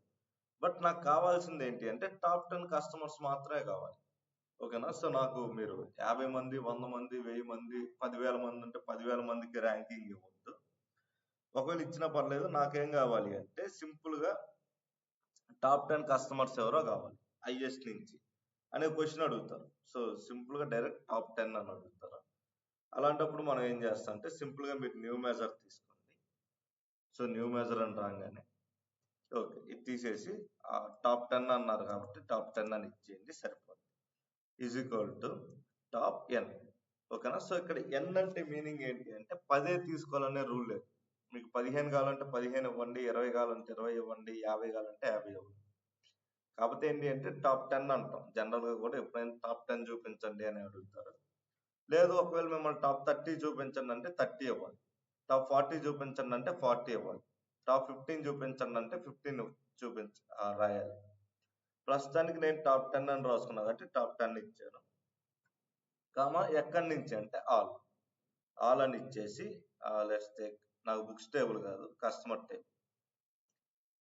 బట్ నాకు కావాల్సింది ఏంటి అంటే టాప్ 10 కస్టమర్స్ మాత్రమే కావాలి. ఓకేనా. సో నాకు మీరు 50 మంది, 100 మంది, 1000 మంది, 10,000 మంది ఉంటే 10,000 మందికి ర్యాంకింగ్ ఇవ్వద్దు. ఒకవేళ ఇచ్చినా పర్లేదు, నాకేం కావాలి అంటే సింపుల్గా టాప్ 10 కస్టమర్స్ ఎవరో కావాలి హైయెస్ట్ నుంచి అనే క్వశ్చన్ అడుగుతారు. సో సింపుల్గా డైరెక్ట్ టాప్ 10 అని అడుగుతారు. అలాంటప్పుడు మనం ఏం చేస్తాం అంటే సింపుల్గా మీరు న్యూ మెజర్ తీసుకోండి. సో న్యూ మెజర్ అని రాగానే ఓకే, ఇది తీసేసి టాప్ 10 అన్నారు కాబట్టి టాప్ 10 అని ఇచ్చేయండి, సరిపోతుంది. ఈజ్ ఈక్వల్ టు టాప్ ఎన్. ఓకేనా. సో ఇక్కడ ఎన్ అంటే మీనింగ్ ఏంటి అంటే 10 తీసుకోవాలనే రూల్ లేదు. మీకు 15 కావాలంటే 15 ఇవ్వండి, 20 కావాలంటే 20 ఇవ్వండి, 50 కావాలంటే 50 ఇవ్వండి. కాకపోతే ఏంటి అంటే టాప్ 10 అంటాం. జనరల్గా కూడా ఎప్పుడైనా టాప్ 10 చూపించండి అని అడుగుతారు. లేదు ఒకవేళ మిమ్మల్ని టాప్ 30 చూపించండి అంటే 30 ఇవ్వాలి, టాప్ 40 చూపించండి అంటే 40 ఇవ్వాలి, టాప్ 15 చూపించండి అంటే 15 రాయాలి. ప్రస్తుతానికి నేను టాప్ 10 అని రాసుకున్నా కాబట్టి టాప్ 10 ఇచ్చాను. కామా ఎక్కడి నుంచి అంటే ఆల్ అని ఇచ్చేసి లెట్స్ టేక్, నాకు బుక్స్ టేబుల్ కాదు కస్టమర్ టేబుల్,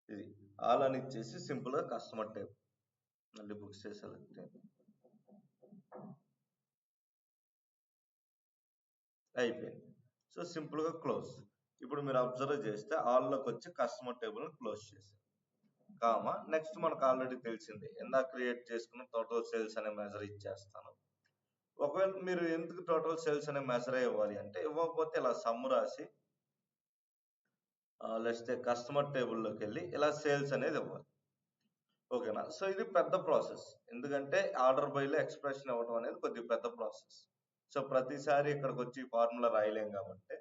ఇది ఆల్ అని ఇచ్చేసి సింపుల్గా కస్టమర్ టేబుల్ మళ్ళీ బుక్స్ సెలెక్ట్ అయిపోయింది. సో సింపుల్గా క్లోజ్. ఇప్పుడు మీరు అబ్జర్వ్ చేస్తే ఆల్లోకి వచ్చి కస్టమర్ టేబుల్ని క్లోజ్ చేశారు. కామా నెక్స్ట్ మనకు ఆల్రెడీ తెలిసింది, ఇందాక క్రియేట్ చేసుకున్న టోటల్ సేల్స్ అనే మెజర్ ఇచ్చేస్తాను. ఒకవేళ మీరు ఎందుకు టోటల్ సేల్స్ అనే మెజర్ ఇవ్వాలి అంటే ఇవ్వకపోతే ఇలా సమ్ రాసి లెట్స్ టేక్ కస్టమర్ టేబుల్లోకి వెళ్ళి ఇలా సేల్స్ అనేది ఇవ్వాలి. ఓకేనా. సో ఇది పెద్ద ప్రాసెస్, ఎందుకంటే ఆర్డర్ బైలో ఎక్స్ప్రెషన్ ఇవ్వడం అనేది కొద్దిగా పెద్ద ప్రాసెస్. సో ప్రతిసారి ఇక్కడికి వచ్చి ఫార్ములా రాయలేం కాబట్టి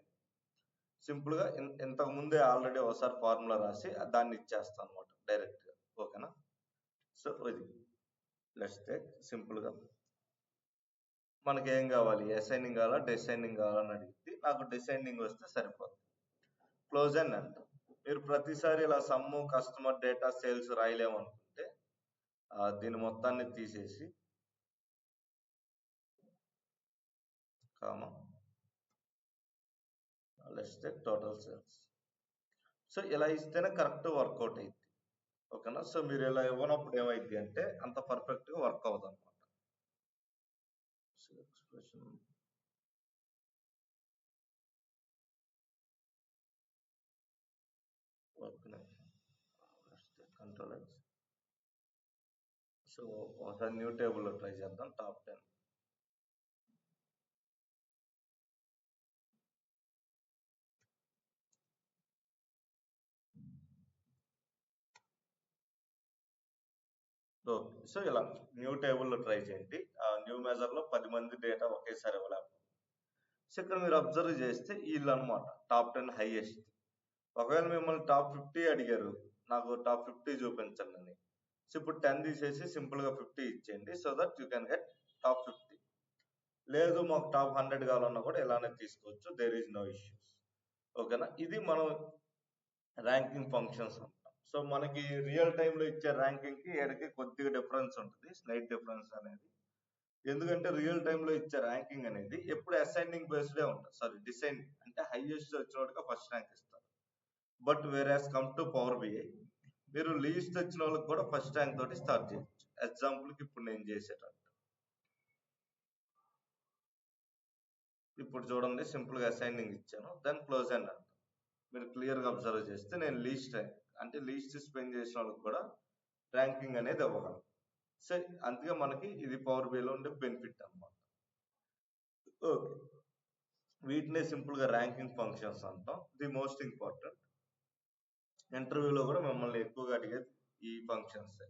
సింపుల్గా ఇంతకు ముందే ఆల్రెడీ ఒకసారి ఫార్ములా రాసి దాన్ని ఇచ్చేస్తాను అనమాట డైరెక్ట్గా. ఓకేనా. సో ఇది లెట్స్ టేక్ సింపుల్గా మనకి ఏం కావాలి, అసైనింగ్ కావాలా డిసైనింగ్ కావాలని అడిగింది, నాకు డిసైనింగ్ వస్తే సరిపోతుంది. క్లోజ్ అని అంటాం. మీరు ప్రతిసారి ఇలా సమ్ము కస్టమర్ డేటా సేల్స్ రాయలేమనుకుంటే దీని మొత్తాన్ని తీసేసి comma let's take total sales. So ఇలా ఇస్తేనే కరెక్ట్ వర్కౌట్ అయింది. ఓకేనా. సో మీరు ఇలా ఇవ్వనప్పుడు ఏమైంది అంటే అంత పర్ఫెక్ట్గా వర్క్ అవుతుంది అనమాట. Expression control X. సో ఒకసారి న్యూ టేబుల్లో ట్రై చేద్దాం. Top 10 okay. సో ఇలా న్యూ టేబుల్లో ట్రై చేయండి. న్యూ మెజర్లో 10 మంది డేటా ఒకేసారి ఇవ్వలేము. సో ఇక్కడ మీరు అబ్జర్వ్ చేస్తే వీళ్ళు అనమాట టాప్ 10 హైయెస్ట్. ఒకవేళ మిమ్మల్ని టాప్ 50 అడిగారు, నాకు టాప్ 50 చూపించండి అని. సో ఇప్పుడు 10 తీసేసి సింపుల్గా 50 ఇచ్చేయండి, so that you can get top 50. లేదు మాకు టాప్ 100 కావాలన్నా కూడా ఇలానే తీసుకోవచ్చు, దేర్ ఈజ్ నో ఇష్యూస్. ఓకేనా, ఇది మనం ర్యాంకింగ్ ఫంక్షన్స్ అంటాం. సో మనకి రియల్ టైంలో ఇచ్చే ర్యాంకింగ్ కి ఎడకి కొద్దిగా డిఫరెన్స్ ఉంటుంది, స్లైట్ డిఫరెన్స్ అనేది. ఎందుకంటే రియల్ టైంలో ఇచ్చే ర్యాంకింగ్ అనేది ఎప్పుడు అసెండింగ్ బేస్డే ఉంటుంది, సారీ డిసెండింగ్, అంటే హైయెస్ట్ వచ్చినోడికి ఫస్ట్ ర్యాంక్ ఇస్తారు. But where come to power BI, మీరు లీస్ట్ వచ్చిన వాళ్ళకి కూడా ఫస్ట్ ర్యాంక్ తోటి స్టార్ట్ చేయొచ్చు. ఎగ్జాంపుల్కి ఇప్పుడు నేను చేసేటట్టు, ఇప్పుడు చూడండి సింపుల్గా అసైనింగ్ ఇచ్చాను, దెన్ క్లోజ్ అండ్ అంటాను. మీరు క్లియర్గా అబ్జర్వ్ చేస్తే నేను లీస్ట్ ర్యాంక్ అంటే లీస్ట్ స్పెండ్ చేసిన వాళ్ళకి కూడా ర్యాంకింగ్ అనేది ఇవ్వగలను. సో అందుకే మనకి ఇది పవర్ బిఐలో ఉండే బెనిఫిట్ అనమాట. ఓకే, వీటినే సింపుల్గా ర్యాంకింగ్ ఫంక్షన్స్ అంటాం. ది మోస్ట్ ఇంపార్టెంట్, ఇంటర్వ్యూలో కూడా మిమ్మల్ని ఎక్కువగా అడిగేది ఈ ఫంక్షన్స్.